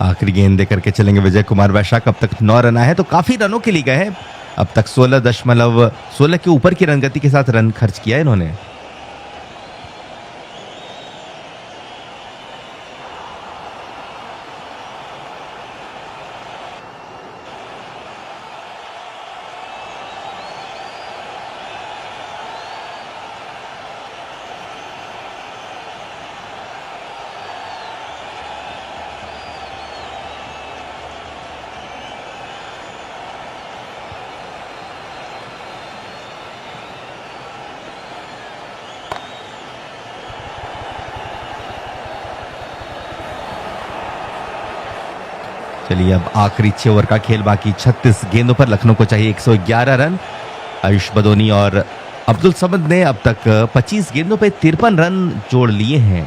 आखिरी गेंद देकर के चलेंगे विजय कुमार वैशाख। अब तक 9 रन आए हैं, तो काफी रनों के लिए गए हैं। अब तक 16 के ऊपर की रन गति के साथ रन खर्च किया है इन्होंने। चलिए अब आखिरी 6 ओवर का खेल बाकी। 36 गेंदों पर लखनऊ को चाहिए 111 रन। आयुष बदोनी और अब्दुल समद ने अब तक 25 गेंदों पे 53 रन जोड़ लिए हैं।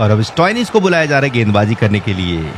और अब स्टॉइनिस को बुलाया जा रहा है गेंदबाजी करने के लिए।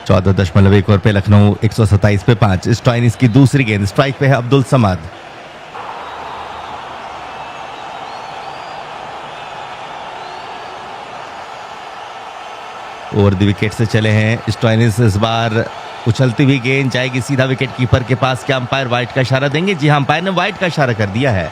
चौदह दशमलव 1 ओवर पे लखनऊ 127 पे 5। स्टॉइनिस की दूसरी गेंद, स्ट्राइक पे है Abdul Samad. Over the wicket से चले हैं स्टॉइनिस। इस बार उछलती हुई गेंद जाएगी सीधा विकेट कीपर के पास। क्या अंपायर वाइड का इशारा देंगे? जी हां, अंपायर ने वाइड का इशारा कर दिया है।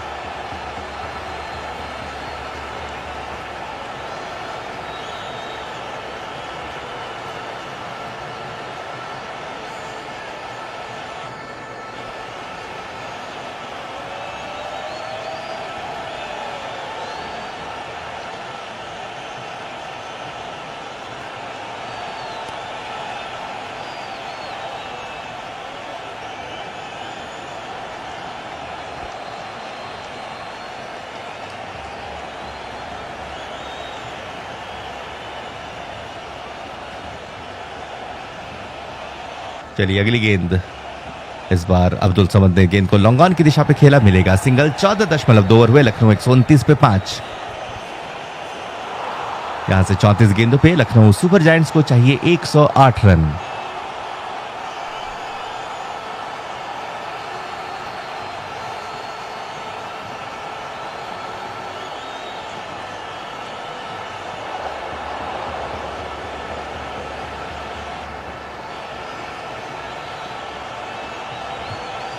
चलिए अगली गेंद। इस बार अब्दुल समद ने गेंद को लॉन्ग ऑन की दिशा पे खेला, मिलेगा सिंगल। 14.2 ओवर हुए, लखनऊ 129 पे 5। यहां से 34 गेंदों पे लखनऊ सुपर जायंट्स को चाहिए 108 रन।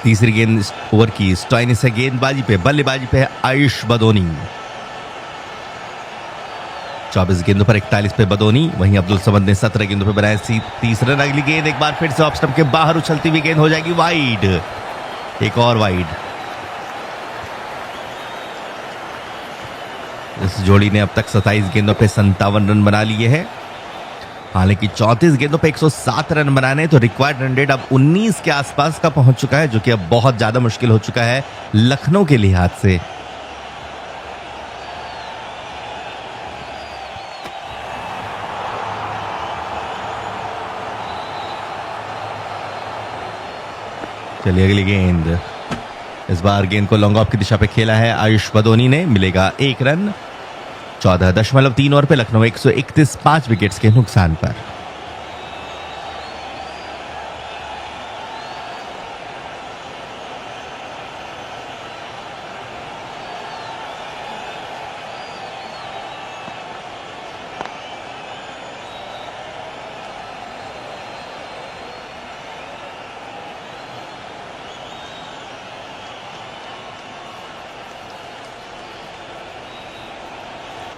तीसरी गेंद ओवर की। स्टॉइनिस है गेंदबाजी पे, बल्लेबाजी पे है आयुष बदोनी। 24 गेंदों पर 41 पे बदोनी। वहीं अब्दुल समद ने 17 गेंदों पे बनाया 30 रन। अगली गेंद एक बार फिर से ऑफ स्टंप के बाहर उछलती हुई गेंद हो जाएगी वाइड। एक और वाइड। इस जोड़ी ने अब तक 27 गेंदों पे 57 रन बना लिए हैं। हालांकि 34 गेंदों पे 107 रन बनाने, तो रिक्वायर्ड रन रेट अब 19 के आसपास का पहुंच चुका है, जो कि अब बहुत ज्यादा मुश्किल हो चुका है लखनऊ के लिहाज से। चलिए अगली गेंद। इस बार गेंद को लॉन्ग ऑफ की दिशा पे खेला है आयुष बदोनी ने, मिलेगा 1 रन। 14.3 ओवर पे लखनऊ 131 5 विकेट्स के नुकसान पर।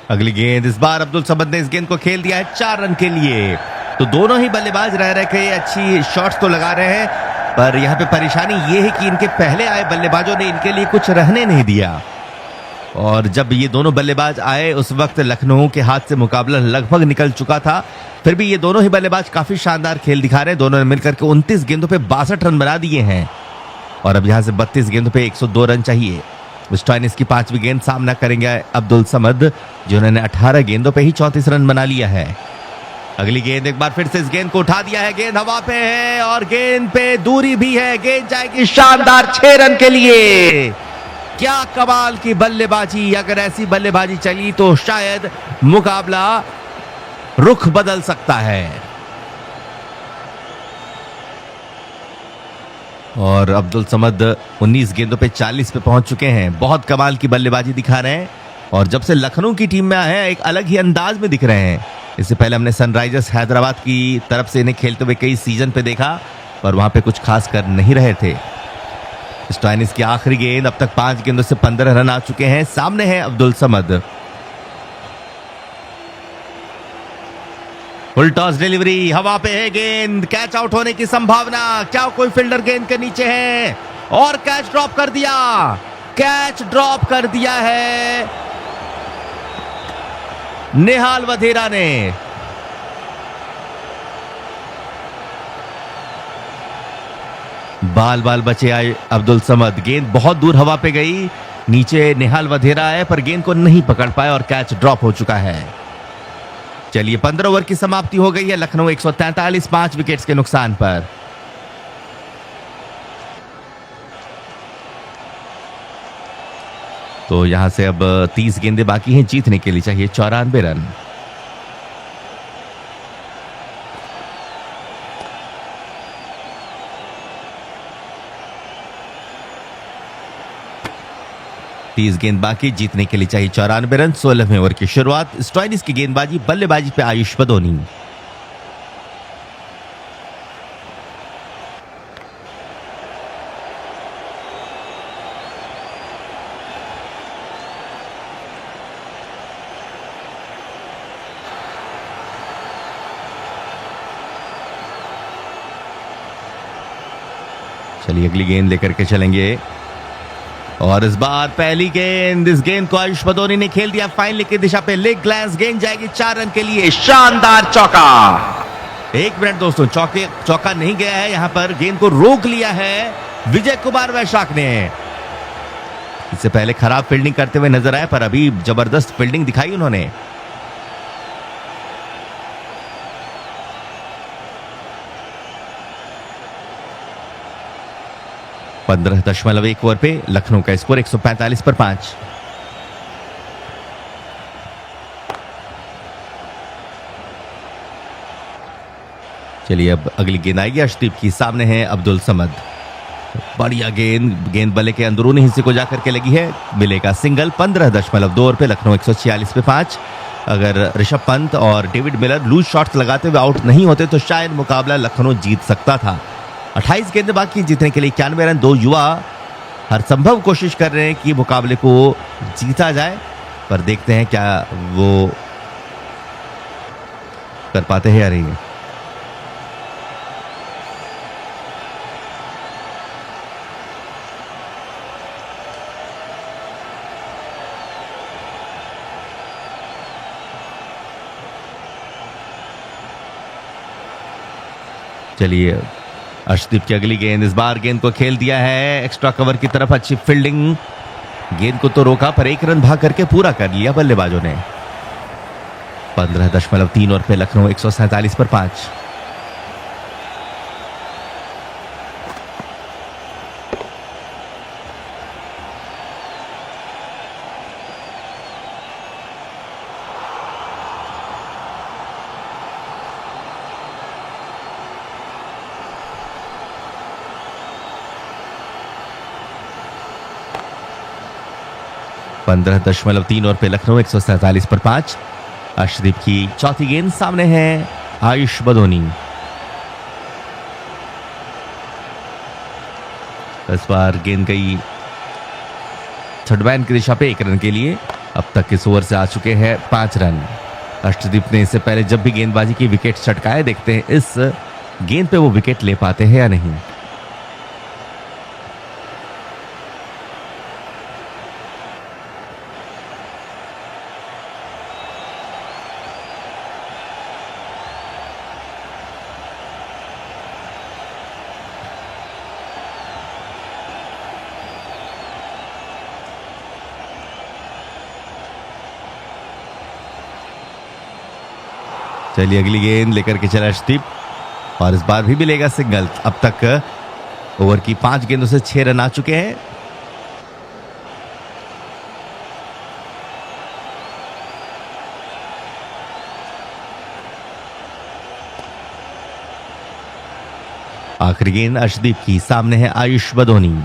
अगली गेंद। इस बार अब्दुल समद ने इस गेंद को खेल दिया है 4 रन के लिए। तो दोनों ही बल्लेबाज रह के अच्छी शॉट्स तो लगा रहे हैं, पर यहां पे परेशानी ये है कि इनके पहले आए बल्लेबाजों ने इनके लिए कुछ रहने नहीं दिया। और जब ये दोनों बल्लेबाज आए उस वक्त लखनऊ के हाथ से मुकाबला लगभग निकल चुका था। फिर भी ये दोनों ही बल्लेबाज काफी शानदार खेल दिखा रहे हैं। दोनों ने मिलकर के 29 गेंदों पे 62 रन बना दिए हैं, और अब यहां से 32 गेंदों पे 102 रन चाहिए। स्टोइनिस की 5वीं गेंद सामना करेंगे अब्दुल समद, जिन्होंने 18 गेंदों पे ही 34 रन बना लिया है। अगली गेंद। एक बार फिर से इस गेंद को उठा दिया है, गेंद हवा पे है और गेंद पे दूरी भी है। गेंद जाएगी शानदार 6 रन के लिए। क्या कमाल की बल्लेबाजी। अगर ऐसी बल्लेबाजी चली तो शायद मुकाबला रुख बदल सकता है। और अब्दुल समद 19 गेंदों पे 40 पे पहुंच चुके हैं। बहुत कमाल की बल्लेबाजी दिखा रहे हैं, और जब से लखनऊ की टीम में आए हैं एक अलग ही अंदाज में दिख रहे हैं। इससे पहले हमने सनराइजर्स हैदराबाद की तरफ से इन्हें खेलते हुए कई सीजन पे देखा, पर वहां पे कुछ खास कर नहीं रहे थे। स्टोइनिस की आखिरी गेंद। अब तक 5 गेंदों से 15 रन आ चुके हैं। सामने है Abdul Samad. Full toss delivery, हवा पे है गेंद, कैच आउट होने की संभावना। क्या कोई फील्डर गेंद के नीचे है, और कैच ड्रॉप कर दिया। कैच ड्रॉप कर दिया है नेहाल वधेरा ने। बाल बाल बचे आए अब्दुल समद। गेंद बहुत दूर हवा पे गई, नीचे नेहाल वधेरा है, पर गेंद को नहीं पकड़ पाए और कैच ड्रॉप हो चुका है। चलिए 15 ओवर की समाप्ति हो गई है। लखनऊ 143 5 विकेट्स के नुकसान पर। तो यहां से अब 30 गेंदें बाकी हैं, जीतने के लिए चाहिए 94 रन। तीस गेंद बाकी, जीतने के लिए चाहिए 94 रन। 16वें ओवर की शुरुआत। स्टोइनिस की गेंदबाजी, बल्लेबाजी पे आयुष बदोनी। चलिए अगली गेंद लेकर के चलेंगे, और इस बार पहली गेंद। इस गेंद को आयुष बदोनी ने खेल दिया फाइनल की दिशा पे। लेग ग्लैंस, गेंद जाएगी 4 रन के लिए। शानदार चौका। 1 मिनट दोस्तों, चौका नहीं गया है, यहां पर गेंद को रोक लिया है विजय कुमार वैशाख ने। इससे पहले खराब फील्डिंग करते हुए नजर आए, पर अभी जबरदस्त फील्डिंग दिखाई उन्होंने। .1 ओवर पे लखनऊ का स्कोर 145 पर 5। चलिए अब अगली गेंद आएगी अर्शदीप की। सामने है अब्दुल समद। बढ़िया गेंद बल्ले के अंदरूनी हिस्से को जाकर के लगी है, मिलेगा सिंगल। 15.2 ओवर पे लखनऊ 146 पे 5। अगर ऋषभ पंत और डेविड मिलर लूज शॉट्स लगाते हुए आउट नहीं होते तो शायद मुकाबला लखनऊ जीत सकता था। 28 गेंदें बाकी, जीतने के लिए 91 रन। 2 युवा हर संभव कोशिश कर रहे हैं कि मुकाबले को जीता जाए, पर देखते हैं क्या वो कर पाते हैं या नहीं। चलिए अर्शदीप की अगली गेंद, इस बार गेंद को खेल दिया है एक्स्ट्रा कवर की तरफ, अच्छी फील्डिंग, गेंद को तो रोका पर एक रन भाग करके पूरा कर लिया बल्लेबाजों ने। 15.3 ओवर पे लखनऊ 147 पर 5। पंद्रह दशमलव 3 ओवर पे लखनऊ 147 पर 5। अर्शदीप की चौथी गेंद, सामने है आयुष बदोनी। इस बार गेंद गई थर्ड मैन की दिशा पे 1 रन के लिए। अब तक इस ओवर से आ चुके हैं 5 रन। अर्शदीप ने इससे पहले जब भी गेंदबाजी की विकेट छटकाए, देखते हैं इस गेंद पे वो विकेट ले पाते हैं या नहीं। चलिए अगली गेंद लेकर के चला अर्शदीप और इस बार भी मिलेगा सिंगल। अब तक ओवर की 5 गेंदों से 6 रन आ चुके हैं। आखिरी गेंद अर्शदीप की, सामने है आयुष बदोनी।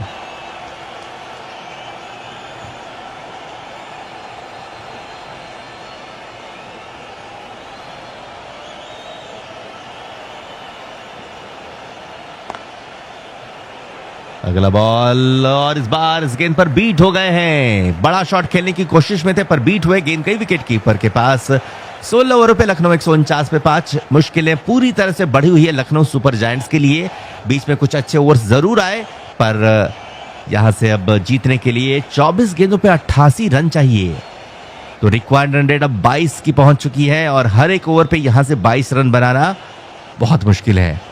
अगला बॉल और इस बार इस गेंद पर बीट हो गए हैं। बड़ा शॉट खेलने की कोशिश में थे पर बीट हुए, गेंद कई विकेट कीपर के पास। 16 ओवरों पे लखनऊ 149 पे 5। मुश्किलें पूरी तरह से बढ़ी हुई है लखनऊ सुपर जायंट्स के लिए। बीच में कुछ अच्छे ओवर्स जरूर आए पर यहां से अब जीतने के लिए 24 गेंदों पे 88 रन चाहिए। तो रिक्वायर्ड रन रेट अब 22 की पहुंच चुकी है और हर एक ओवर पे यहां से 22 रन बनाना बहुत मुश्किल है।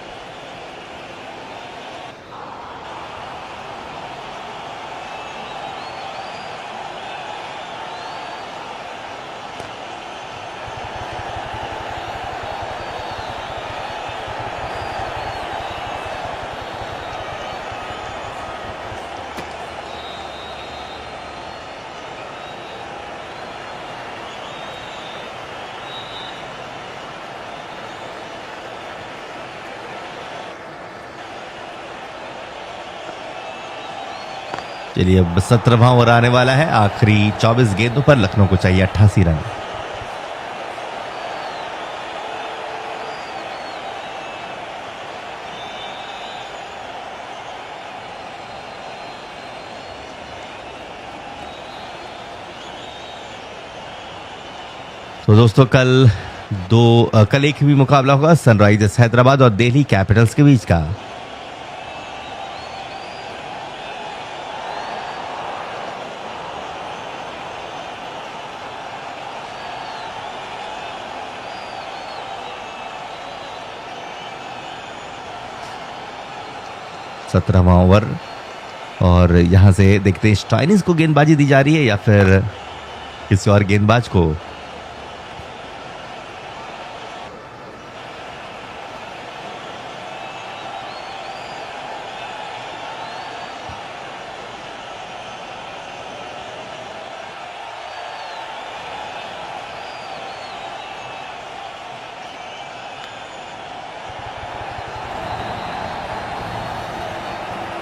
चलिए अब 17वां ओवर आने वाला है। आखिरी 24 गेंदों पर लखनऊ को चाहिए 88 रन। तो दोस्तों कल एक भी मुकाबला होगा सनराइजर्स हैदराबाद और दिल्ली कैपिटल्स के बीच का। सत्रहवां ओवर और यहां से देखते हैं स्टॉइनिस को गेंदबाजी दी जा रही है या फिर किसी और गेंदबाज को।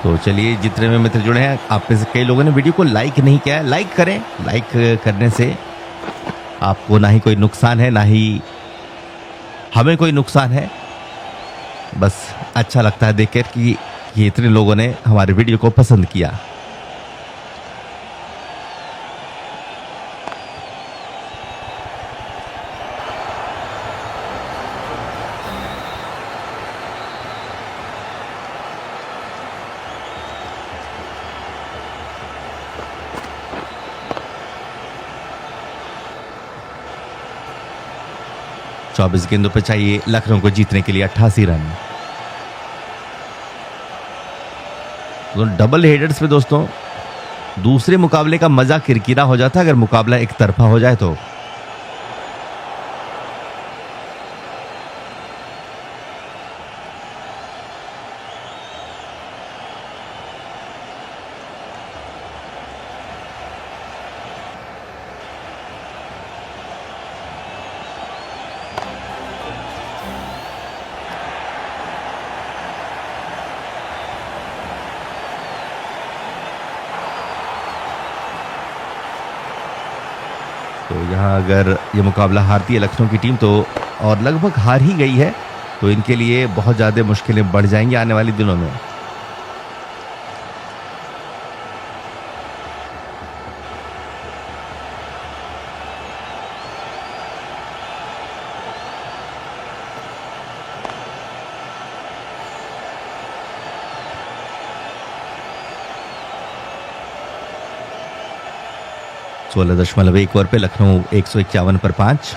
तो चलिए जितने में मित्र जुड़े हैं, आप में से कई लोगों ने वीडियो को लाइक नहीं किया है, लाइक करें। लाइक करने से आपको ना ही कोई नुकसान है ना ही हमें कोई नुकसान है। बस अच्छा लगता है देखकर कि ये इतने लोगों ने हमारे वीडियो को पसंद किया। चौबीस गेंदों पर चाहिए लखनऊ को जीतने के लिए 88 रन। तो डबल हेडर्स पे दोस्तों दूसरे मुकाबले का मजा किरकिरा हो जाता है अगर मुकाबला एक तरफा हो जाए तो। तो यहाँ अगर ये मुकाबला हारती है लखनऊ की टीम तो, और लगभग हार ही गई है, तो इनके लिए बहुत ज़्यादा मुश्किलें बढ़ जाएंगी आने वाले दिनों में। सोलह दशमलव एक ओवर पे लखनऊ 151 पर 5।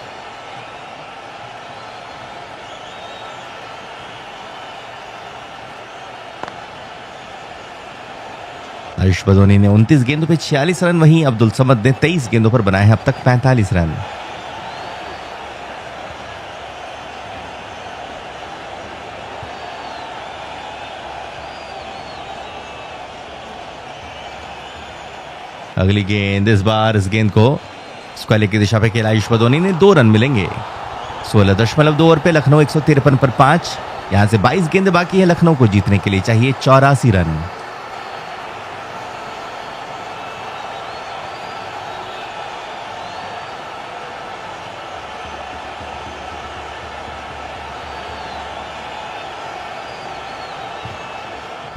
आयुष बदोनी ने 29 गेंदों पे 46 रन, वहीं अब्दुल समद ने 23 गेंदों पर बनाए हैं अब तक 45 रन। अगली गेंद, इस बार इस गेंद को स्क्वायर की दिशा पे खेला आयुष बदोनी ने, 2 रन मिलेंगे। 16.2 ओवर पे लखनऊ 153 पर 5। यहां से 22 गेंद बाकी है, लखनऊ को जीतने के लिए चाहिए 84 रन।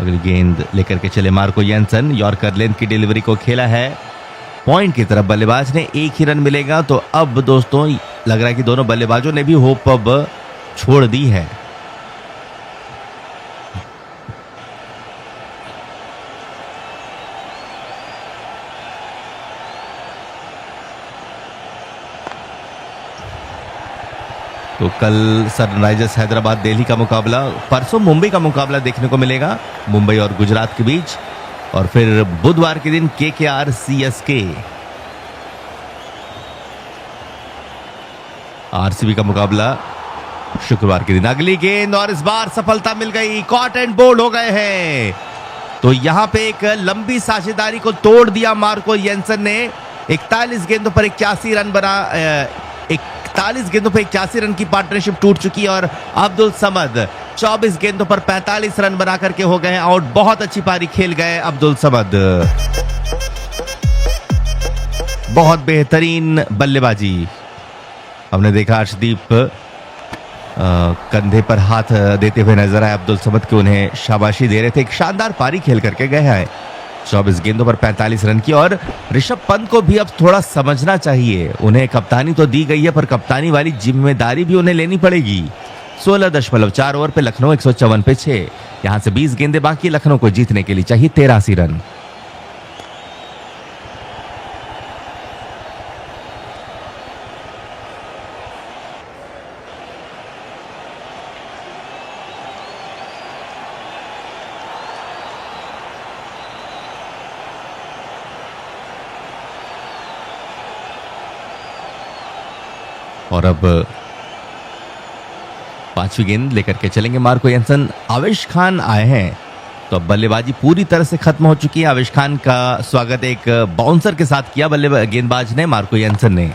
अगली गेंद लेकर के चले मार्को येंसन, यॉर्कर लेंथ की डिलीवरी को खेला है पॉइंट की तरफ, बल्लेबाज ने 1 ही रन मिलेगा। तो अब दोस्तों लग रहा है कि दोनों बल्लेबाजों ने भी होप अब छोड़ दी है। तो कल सनराइजर्स हैदराबाद दिल्ली का मुकाबला, परसों मुंबई का मुकाबला देखने को मिलेगा, मुंबई और गुजरात के बीच, और फिर बुधवार के दिन केकेआर सीएसके। आरसीबी का मुकाबला शुक्रवार के दिन। अगली गेंद और इस बार सफलता मिल गई, कॉट एंड बोल्ड हो गए हैं। तो यहां पे एक लंबी साझेदारी को तोड़ दिया मार्को येंसन ने। 41 गेंदों पर 81 रन बना, 41 गेंदों पर 81 रन की पार्टनरशिप टूट चुकी, और अब्दुल समद 24 गेंदों पर 45 रन बना करके हो गए आउट। बहुत अच्छी पारी खेल गए अब्दुल समद, बहुत बेहतरीन बल्लेबाजी। हमने देखा अर्शदीप कंधे पर हाथ देते हुए नजर आए अब्दुल समद के, उन्हें शाबाशी दे रहे थे। एक शानदार पारी खेल करके गए हैं, 24 गेंदों पर 45 रन की। और ऋषभ पंत को भी अब थोड़ा समझना चाहिए, उन्हें कप्तानी तो दी गई है पर कप्तानी वाली जिम्मेदारी भी उन्हें लेनी पड़ेगी। 16.4 ओवर पे लखनऊ 154 पे 6। यहां से 20 गेंदें बाकी, लखनऊ को जीतने के लिए चाहिए 83 रन। और अब 5वीं गेंद लेकर के चलेंगे मार्को येंसन। आवेश खान आए हैं, तो अब बल्लेबाजी पूरी तरह से खत्म हो चुकी है। आवेश खान का स्वागत एक बाउंसर के साथ किया गेंदबाज ने, मार्को येंसन ने।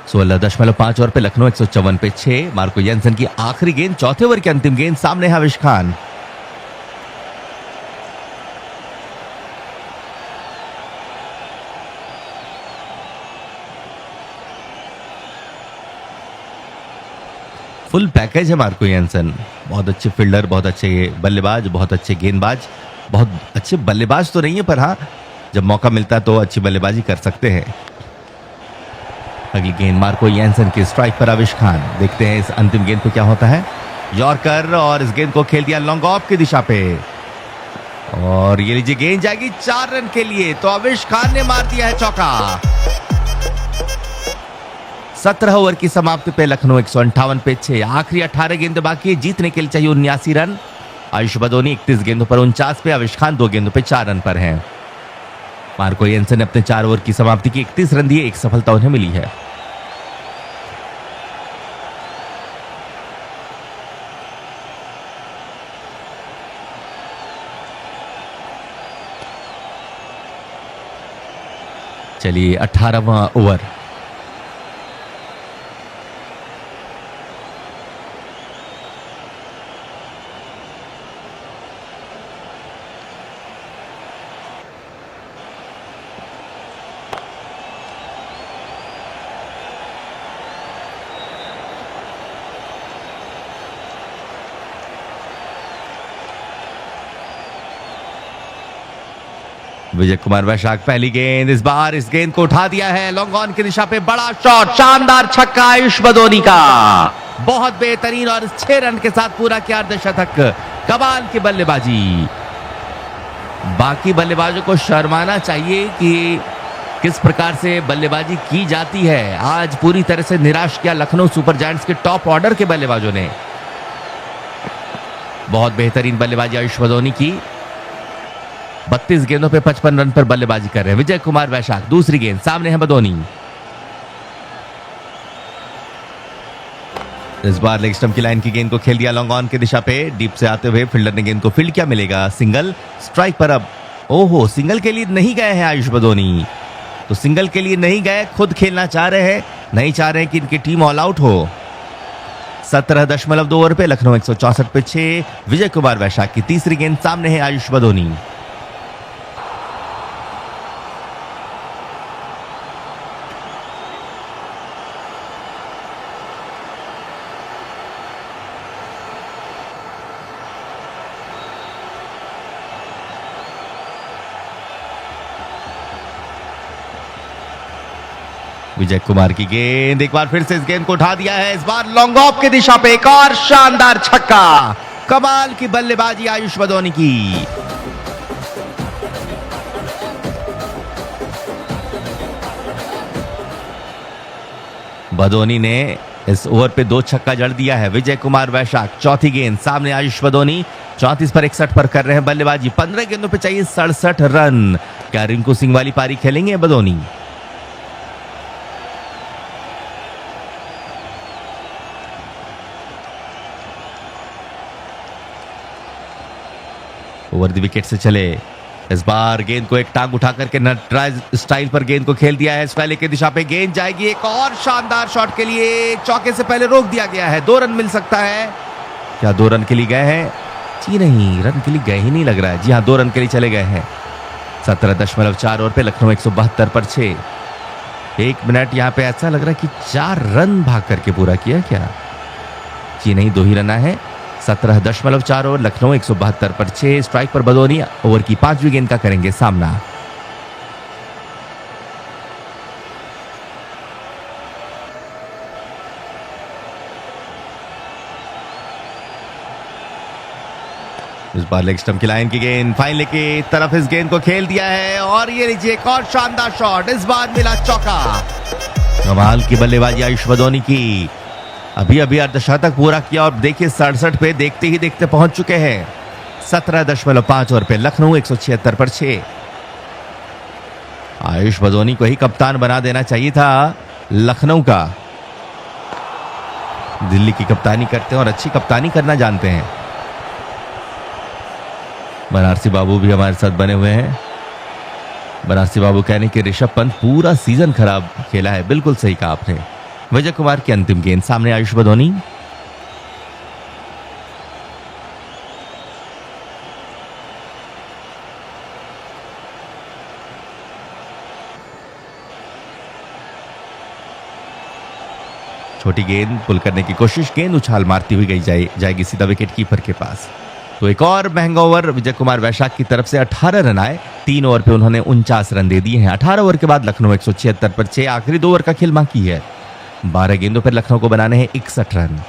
16.5 ओवर पे लखनऊ 154 पे 6। मार्को येंसन की आखिरी गेंद, चौथे ओवर की अंतिम गेंद, सामने है आवेश खान। फुल पैकेज है मार्को येंसन, बहुत अच्छे फील्डर, बहुत अच्छे बल्लेबाज, बहुत अच्छे गेंदबाज। बहुत अच्छे बल्लेबाज तो नहीं है पर हाँ, जब मौका मिलता है तो अच्छी बल्लेबाजी कर सकते हैं। अगली गेंद मार्को येंसन की स्ट्राइक पर आवेश खान। देखते हैं इस अंतिम गेंद पे क्या होता है। यॉर्कर, और इस गेंद को खेल दिया लॉन्ग ऑफ की दिशा पे, और ये लीजिए गेंद जाएगी 4 रन के लिए। तो आवेश खान ने मार दिया है चौका। 17 ओवर की समाप्ति पे लखनऊ 158 पे 6। आखिरी 18 गेंद बाकी, जीतने के लिए चाहिए 79 रन। आयुष बदोनी 31 गेंदों पर 49 पे, आविश खान 2 गेंदों पे 4 रन पर हैं। मार्को येंसन ने अपने 4 ओवर की समाप्ति की 31 रन दिए, एक सफलता उन्हें मिली है। चलिए 18वां ओवर। विजय कुमार वैशाख पहली गेंद, इस बार इस गेंद को उठा दिया है लॉन्ग ऑन की दिशा पे, बड़ा शॉट, शानदार छक्का आयुष बदोनी का, बहुत बेहतरीन, और 6 रन के साथ पूरा किया अर्धशतक। कमाल की बल्लेबाजी। बाकी बल्लेबाजों को शर्माना चाहिए कि किस प्रकार से बल्लेबाजी की जाती है। आज पूरी तरह से निराश किया लखनऊ सुपर जायंट्स के टॉप ऑर्डर के बल्लेबाजों ने। बहुत बेहतरीन बल्लेबाजी आयुष बदोनी की। 32 गेंदों पे 55 रन पर बल्लेबाजी कर रहे हैं विजय कुमार वैशाख। दूसरी गेंद, सामने है बदोनी। इस बार लेग स्टंप की लाइन की गेंद को खेल दिया लॉन्ग ऑन की दिशा पे, डीप से आते हुए फील्डर ने गेंद को फील्ड किया, मिलेगा सिंगल। स्ट्राइक पर अब, ओहो, सिंगल के लिए नहीं गए हैं आयुष बदोनी। तो सिंगल के लिए नहीं गए, खुद खेलना चाह रहे हैं, नहीं चाह रहे हैं कि इनकी टीम ऑल आउट हो। 17.2 ओवर पे लखनऊ 164 पे 6। विजय कुमार वैशाख की तीसरी गेंद, सामने है आयुष बदोनी। विजय कुमार की गेंद, एक बार फिर से इस गेंद को उठा दिया है, इस बार लॉन्ग ऑफ की दिशा पे एक और शानदार छक्का। कमाल की बल्लेबाजी आयुष बदोनी की। बदोनी ने इस ओवर पे 2 छक्का जड़ दिया है। विजय कुमार वैशाख चौथी गेंद, सामने आयुष बदोनी 34 पर 61 पर कर रहे हैं बल्लेबाजी। 15 गेंदों पे चाहिए 67 रन। क्या रिंकू सिंह वाली पारी खेलेंगे बदोनी? ओवर द विकेट से चले। इस बार गेंद को एक टांग उठा करके नटराज स्टाइल पर गेंद को खेल दिया है। स्टाइल की दिशा पे गेंद जाएगी, एक और शानदार शॉट के लिए चौके से पहले रोक दिया गया है। 2 रन मिल सकता है। क्या 2 रन के लिए गए हैं? जी नहीं, रन के लिए गए ही नहीं लग रहा है। जी हाँ, 2 रन के लिए चले गए हैं। 17.4 ओवर पे लखनऊ 172 पर 6। 1 मिनट यहाँ पे ऐसा लग रहा है कि 4 रन भाग करके पूरा किया क्या? जी नहीं, 2 ही रन है। 17.4 ओवर, लखनऊ 172 पर 6। स्ट्राइक पर बदोनी ओवर की 5वीं गेंद का करेंगे सामना। इस बार लेग स्टंप की लाइन की गेंद, फाइनल की तरफ इस गेंद को खेल दिया है, और ये लीजिए एक और शानदार शॉट, इस बार मिला चौका। कमाल की बल्लेबाजी आयुष बदोनी की। अभी अभी अर्धशतक पूरा किया, और देखिए 67 पे देखते ही देखते पहुंच चुके हैं। 17.5 ओवर पे लखनऊ 176 पर 6। आयुष बदोनी को ही कप्तान बना देना चाहिए था लखनऊ का। दिल्ली की कप्तानी करते हैं और अच्छी कप्तानी करना जानते हैं। बनारसी बाबू भी हमारे साथ बने हुए हैं। बनारसी बाबू कहने कि ऋषभ पंत पूरा सीजन खराब खेला है। बिल्कुल सही कहा आपने। विजय कुमार की अंतिम गेंद, सामने आयुष बदोनी। छोटी गेंद पुल करने की कोशिश, गेंद उछाल मारती हुई गई जाएगी सीधा विकेट कीपर के पास। तो एक और महंगा ओवर विजय कुमार वैशाख की तरफ से। 18 रन आए, 3 ओवर पे उन्होंने 49 रन दे दिए हैं। 18 ओवर के बाद लखनऊ 176 पर 6। आखिरी 2 ओवर का खेल बाकी है। 12 गेंदों पर लखनऊ को बनाने हैं 61 रन।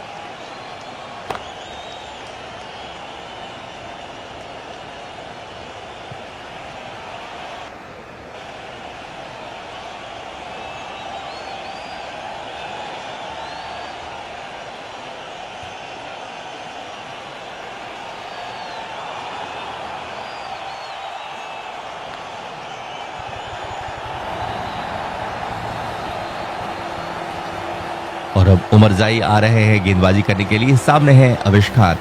अब उमरजाई आ रहे हैं गेंदबाजी करने के लिए। सामने है अविश खान।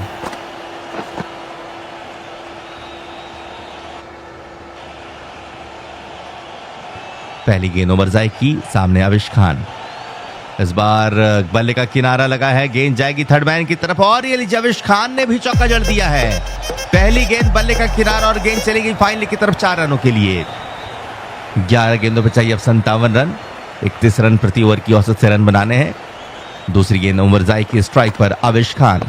पहली गेंद उमरजाई की, सामने अविश खान। इस बार बल्ले का किनारा लगा है, गेंद जाएगी थर्ड मैन की तरफ और ये लीजिए अविश खान ने भी चौका जड़ दिया है। पहली गेंद बल्ले का किनारा और गेंद चलेगी फाइनल की तरफ 4 रनों के लिए। 11 गेंदों पर चाहिए अब 57 रन। 31 रन प्रति ओवर की औसत से रन बनाने हैं। दूसरी गेंद उमरजाई की स्ट्राइक पर अविश खान।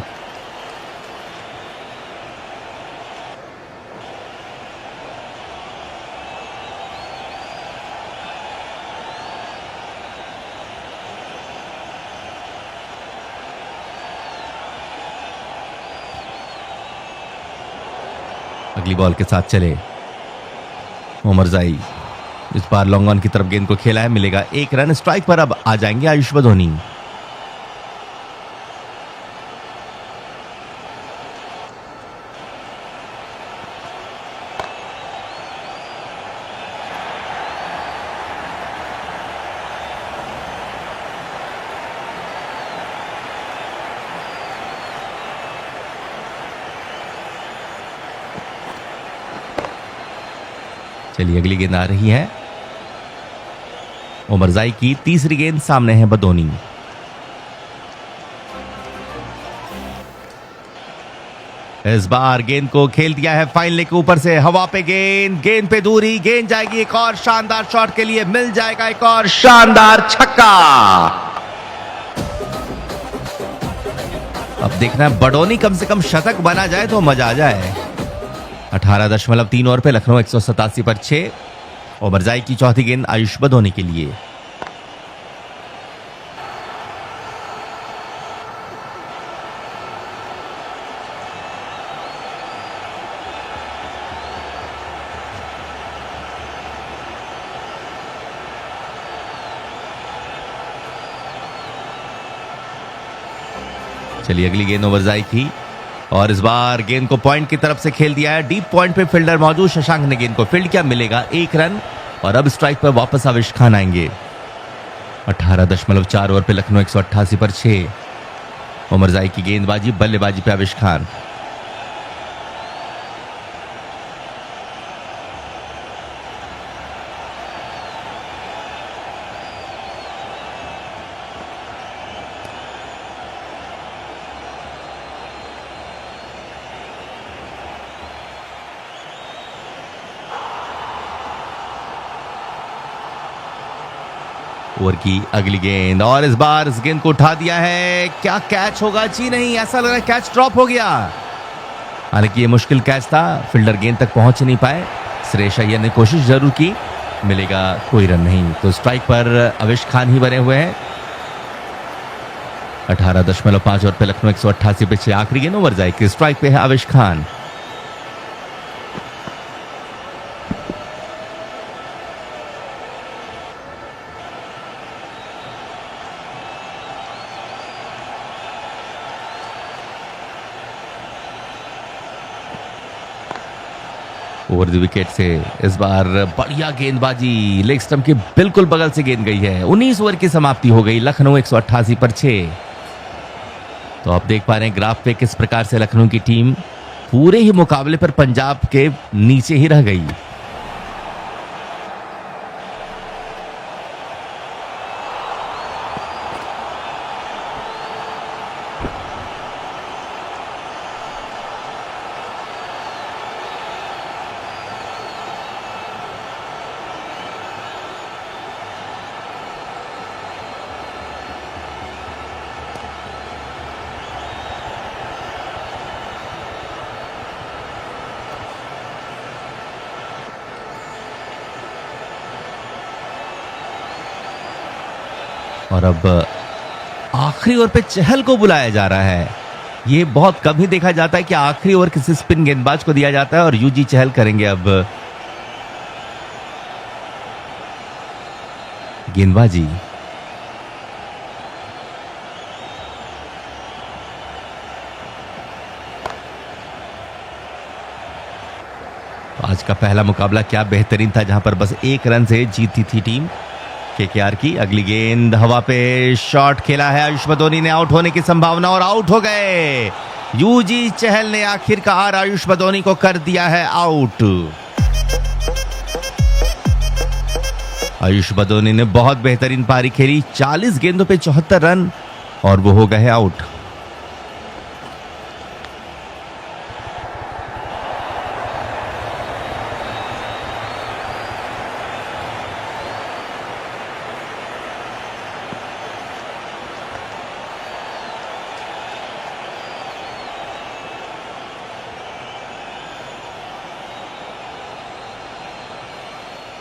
अगली बॉल के साथ चले उमरजाई। इस बार लॉन्ग ऑन की तरफ गेंद को खेला है, मिलेगा 1 रन। स्ट्राइक पर अब आ जाएंगे आयुष बधोनी। चलिए अगली गेंद आ रही है उमरजाई की। तीसरी गेंद, सामने है बदोनी। इस बार गेंद को खेल दिया है फाइनल के ऊपर से, हवा पे गेंद, गेंद पे दूरी, गेंद जाएगी एक और शानदार शॉट के लिए, मिल जाएगा एक और शानदार छक्का। अब देखना है बडोनी कम से कम शतक बना जाए तो मजा आ जाए। 18.3 ओवर पे लखनऊ 187 पर 6। उमरजाई की चौथी गेंद आयुष बधोनी के लिए। चलिए अगली गेंद उमरजाई की और इस बार गेंद को पॉइंट की तरफ से खेल दिया है। डीप पॉइंट पे फील्डर मौजूद, शशांक ने गेंद को फील्ड किया, मिलेगा 1 रन। और अब स्ट्राइक पर वापस आविश खान आएंगे। 18.4 ओवर पे लखनऊ 188 पर 6। उमरजाई की गेंदबाजी, बल्लेबाजी पे आविश खान। ओवर की अगली गेंद और इस बार इस गेंद को उठा दिया है। क्या कैच होगा? जी नहीं, ऐसा लग रहा है कैच ड्रॉप हो गया। हालांकि ये मुश्किल कैच था, फील्डर गेंद तक पहुंच नहीं पाए। श्रेयस अय्यर ने कोशिश जरूर की, मिलेगा कोई रन नहीं। तो स्ट्राइक पर आविश खान ही बने हुए हैं। 18.5 ओवर पे लखनऊ 188 पे 6। आखिरी गेंद उमरजाई की स्ट्राइक पे है आविश खान। ओवर द विकेट से इस बार बढ़िया गेंदबाजी, लेग स्टंप के बिल्कुल बगल से गेंद गई है। 19 ओवर की समाप्ति हो गई, लखनऊ 188 पर 6। तो आप देख पा रहे हैं ग्राफ पे किस प्रकार से लखनऊ की टीम पूरे ही मुकाबले पर पंजाब के नीचे ही रह गई। और अब आखिरी ओवर पे चहल को बुलाया जा रहा है। ये बहुत कम ही देखा जाता है कि आखिरी ओवर किसी स्पिन गेंदबाज को दिया जाता है और यूजी चहल करेंगे अब गेंदबाजी। आज का पहला मुकाबला क्या बेहतरीन था, जहां पर बस 1 रन से जीती थी टीम। केकेआर की अगली गेंद हवा पे शॉट खेला है आयुष बदोनी ने, आउट होने की संभावना और आउट हो गए। यूजी चहल ने आखिरकार आयुष बदोनी को कर दिया है आउट। आयुष बदोनी ने बहुत बेहतरीन पारी खेली, 40 गेंदों पे 74 रन और वो हो गए आउट।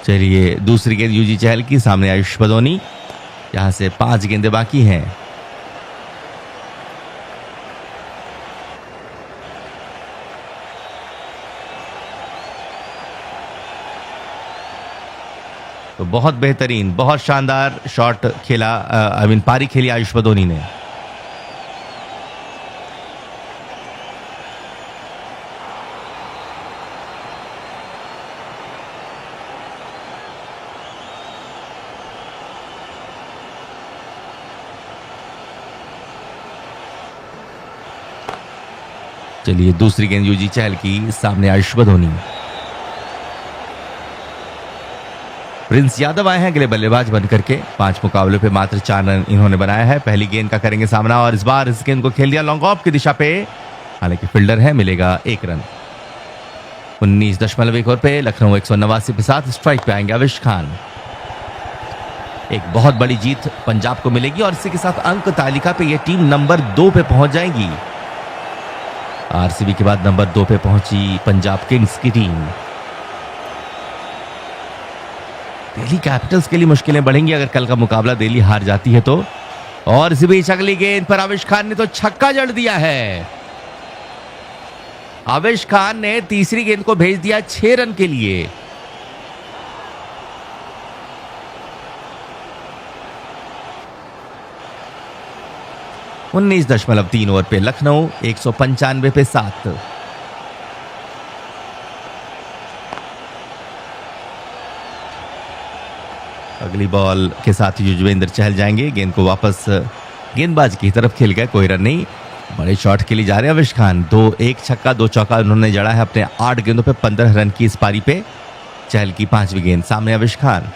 चलिए दूसरी गेंद यूजी चहल की, सामने आयुष बदोनी। यहां से 5 गेंदें बाकी हैं। तो बहुत बेहतरीन, बहुत शानदार शॉट खेला, पारी खेली आयुष बदोनी ने। चलिए दूसरी गेंद यूजी चहल की, सामने आयुष बदोनी। प्रिंस यादव आए हैं अगले बल्लेबाज बनकर के। 5 मुकाबलों पे मात्र 4 रन इन्होंने बनाया है। पहली गेंद का करेंगे सामना और इस बार इस गेंद को खेल दिया लॉन्ग ऑफ की दिशा पे, हालांकि फील्डर है, मिलेगा 1 रन। 19.1 ओवर पे लखनऊ 189 के साथ स्ट्राइक पे आएंगे आविश खान। एक बहुत बड़ी जीत पंजाब को मिलेगी और इसी के साथ अंक तालिका पे यह टीम नंबर 2 पे पहुंच जाएगी। आरसीबी के बाद नंबर 2 पे पहुंची पंजाब किंग्स की टीम। दिल्ली कैपिटल्स के लिए मुश्किलें बढ़ेंगी अगर कल का मुकाबला दिल्ली हार जाती है तो। और इसी बीच अगली गेंद पर आविश खान ने तो छक्का जड़ दिया है। आविश खान ने तीसरी गेंद को भेज दिया 6 रन के लिए। 19.3 ओवर पे लखनऊ 195 पे 7। अगली बॉल के साथ युजवेंद्र चहल जाएंगे, गेंद को वापस गेंदबाज की तरफ खेल गए, कोई रन नहीं। बड़े शॉट के लिए जा रहे हैं आविश खान। 1 छक्का 2 चौका उन्होंने जड़ा है अपने 8 गेंदों पे 15 रन की इस पारी पे। चहल की 5वीं गेंद, सामने आविश खान।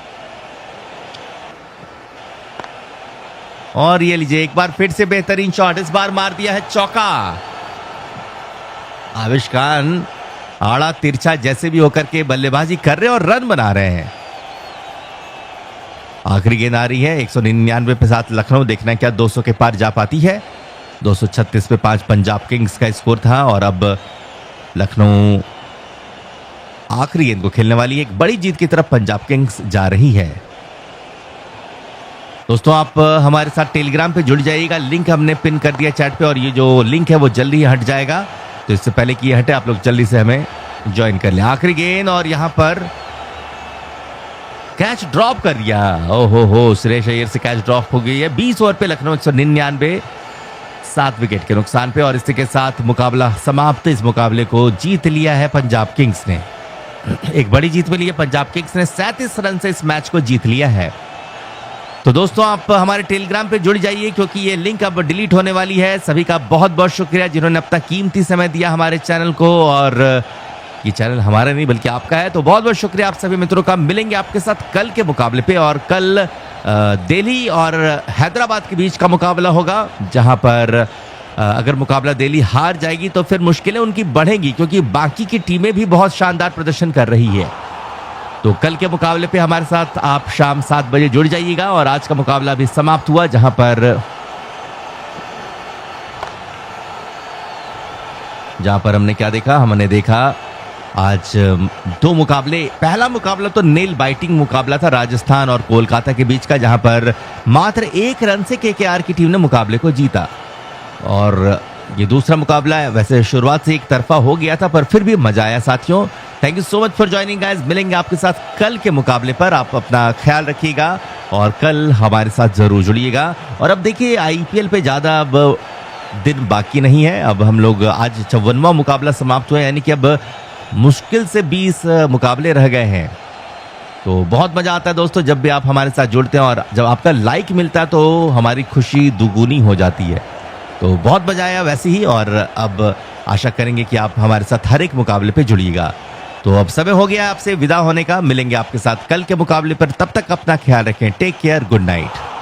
और ये लीजिए एक बार फिर से बेहतरीन शॉट, इस बार मार दिया है चौका। आविश खान आड़ा तिरछा जैसे भी होकर के बल्लेबाजी कर रहे और रन बना रहे हैं। आखिरी गेंद आ रही है 199 पे 7 लखनऊ, देखना क्या 200 के पार जा पाती है। 236 पे 5 पंजाब किंग्स का स्कोर था और अब लखनऊ आखिरी गेंद को खेलने वाली एक बड़ी जीत की तरफ पंजाब किंग्स जा रही है। दोस्तों आप हमारे साथ टेलीग्राम पे जुड़ जाइएगा, लिंक हमने पिन कर दिया चैट पे और ये जो लिंक है वो जल्दी ही हट जाएगा, तो इससे पहले कि ये हटे आप लोग जल्दी से हमें ज्वाइन कर लें। आखिरी गेंद और यहां पर कैच ड्रॉप कर दिया। ओहो, सुरेश अय्यर से कैच ड्रॉप हो गई है। 20 ओवर पे लखनऊ 199, 7 विकेट के नुकसान पे और इसी के साथ मुकाबला समाप्त। इस मुकाबले को जीत लिया है पंजाब किंग्स ने, एक बड़ी जीत मिली है। पंजाब किंग्स ने 37 रन से इस मैच को जीत लिया है। तो दोस्तों आप हमारे टेलीग्राम पे जुड़ जाइए क्योंकि ये लिंक अब डिलीट होने वाली है। सभी का बहुत बहुत शुक्रिया जिन्होंने अपना कीमती समय दिया हमारे चैनल को, और ये चैनल हमारा नहीं बल्कि आपका है, तो बहुत बहुत शुक्रिया आप सभी मित्रों का। मिलेंगे आपके साथ कल के मुकाबले पे, और कल दिल्ली और हैदराबाद के बीच का मुकाबला होगा, जहां पर अगर मुकाबला दिल्ली हार जाएगी तो फिर मुश्किलें उनकी बढ़ेंगी क्योंकि बाकी की टीमें भी बहुत शानदार प्रदर्शन कर रही है। तो कल के मुकाबले पे हमारे साथ आप शाम 7 बजे जुड़ जाइएगा। और आज का मुकाबला भी समाप्त हुआ, जहां पर हमने क्या देखा, हमने देखा आज 2 मुकाबले। पहला मुकाबला तो नेल बाइटिंग मुकाबला था राजस्थान और कोलकाता के बीच का, जहां पर मात्र 1 रन से केकेआर की टीम ने मुकाबले को जीता। और ये दूसरा मुकाबला है, वैसे शुरुआत से एक तरफा हो गया था पर फिर भी मजा आया साथियों। Thank you so much for joining guys. मिलेंगे आपके साथ कल के मुकाबले पर, आप अपना ख्याल रखिएगा और कल हमारे साथ जरूर जुड़िएगा। और अब देखिए आईपीएल पे ज्यादा अब दिन बाकी नहीं है। अब हम लोग आज 54वां मुकाबला समाप्त हुआ, यानी कि अब मुश्किल से 20 मुकाबले रह गए हैं। तो बहुत मजा आता है दोस्तों जब भी आप हमारे साथ जुड़ते हैं, और जब आपका लाइक मिलता है तो हमारी खुशी दुगुनी हो जाती है। तो बहुत मजा आया वैसे ही, और अब आशा करेंगे कि आप हमारे साथ हर एक मुकाबले पे जुड़िएगा। तो अब समय हो गया आपसे विदा होने का, मिलेंगे आपके साथ कल के मुकाबले पर। तब तक अपना ख्याल रखें, टेक केयर, गुड नाइट।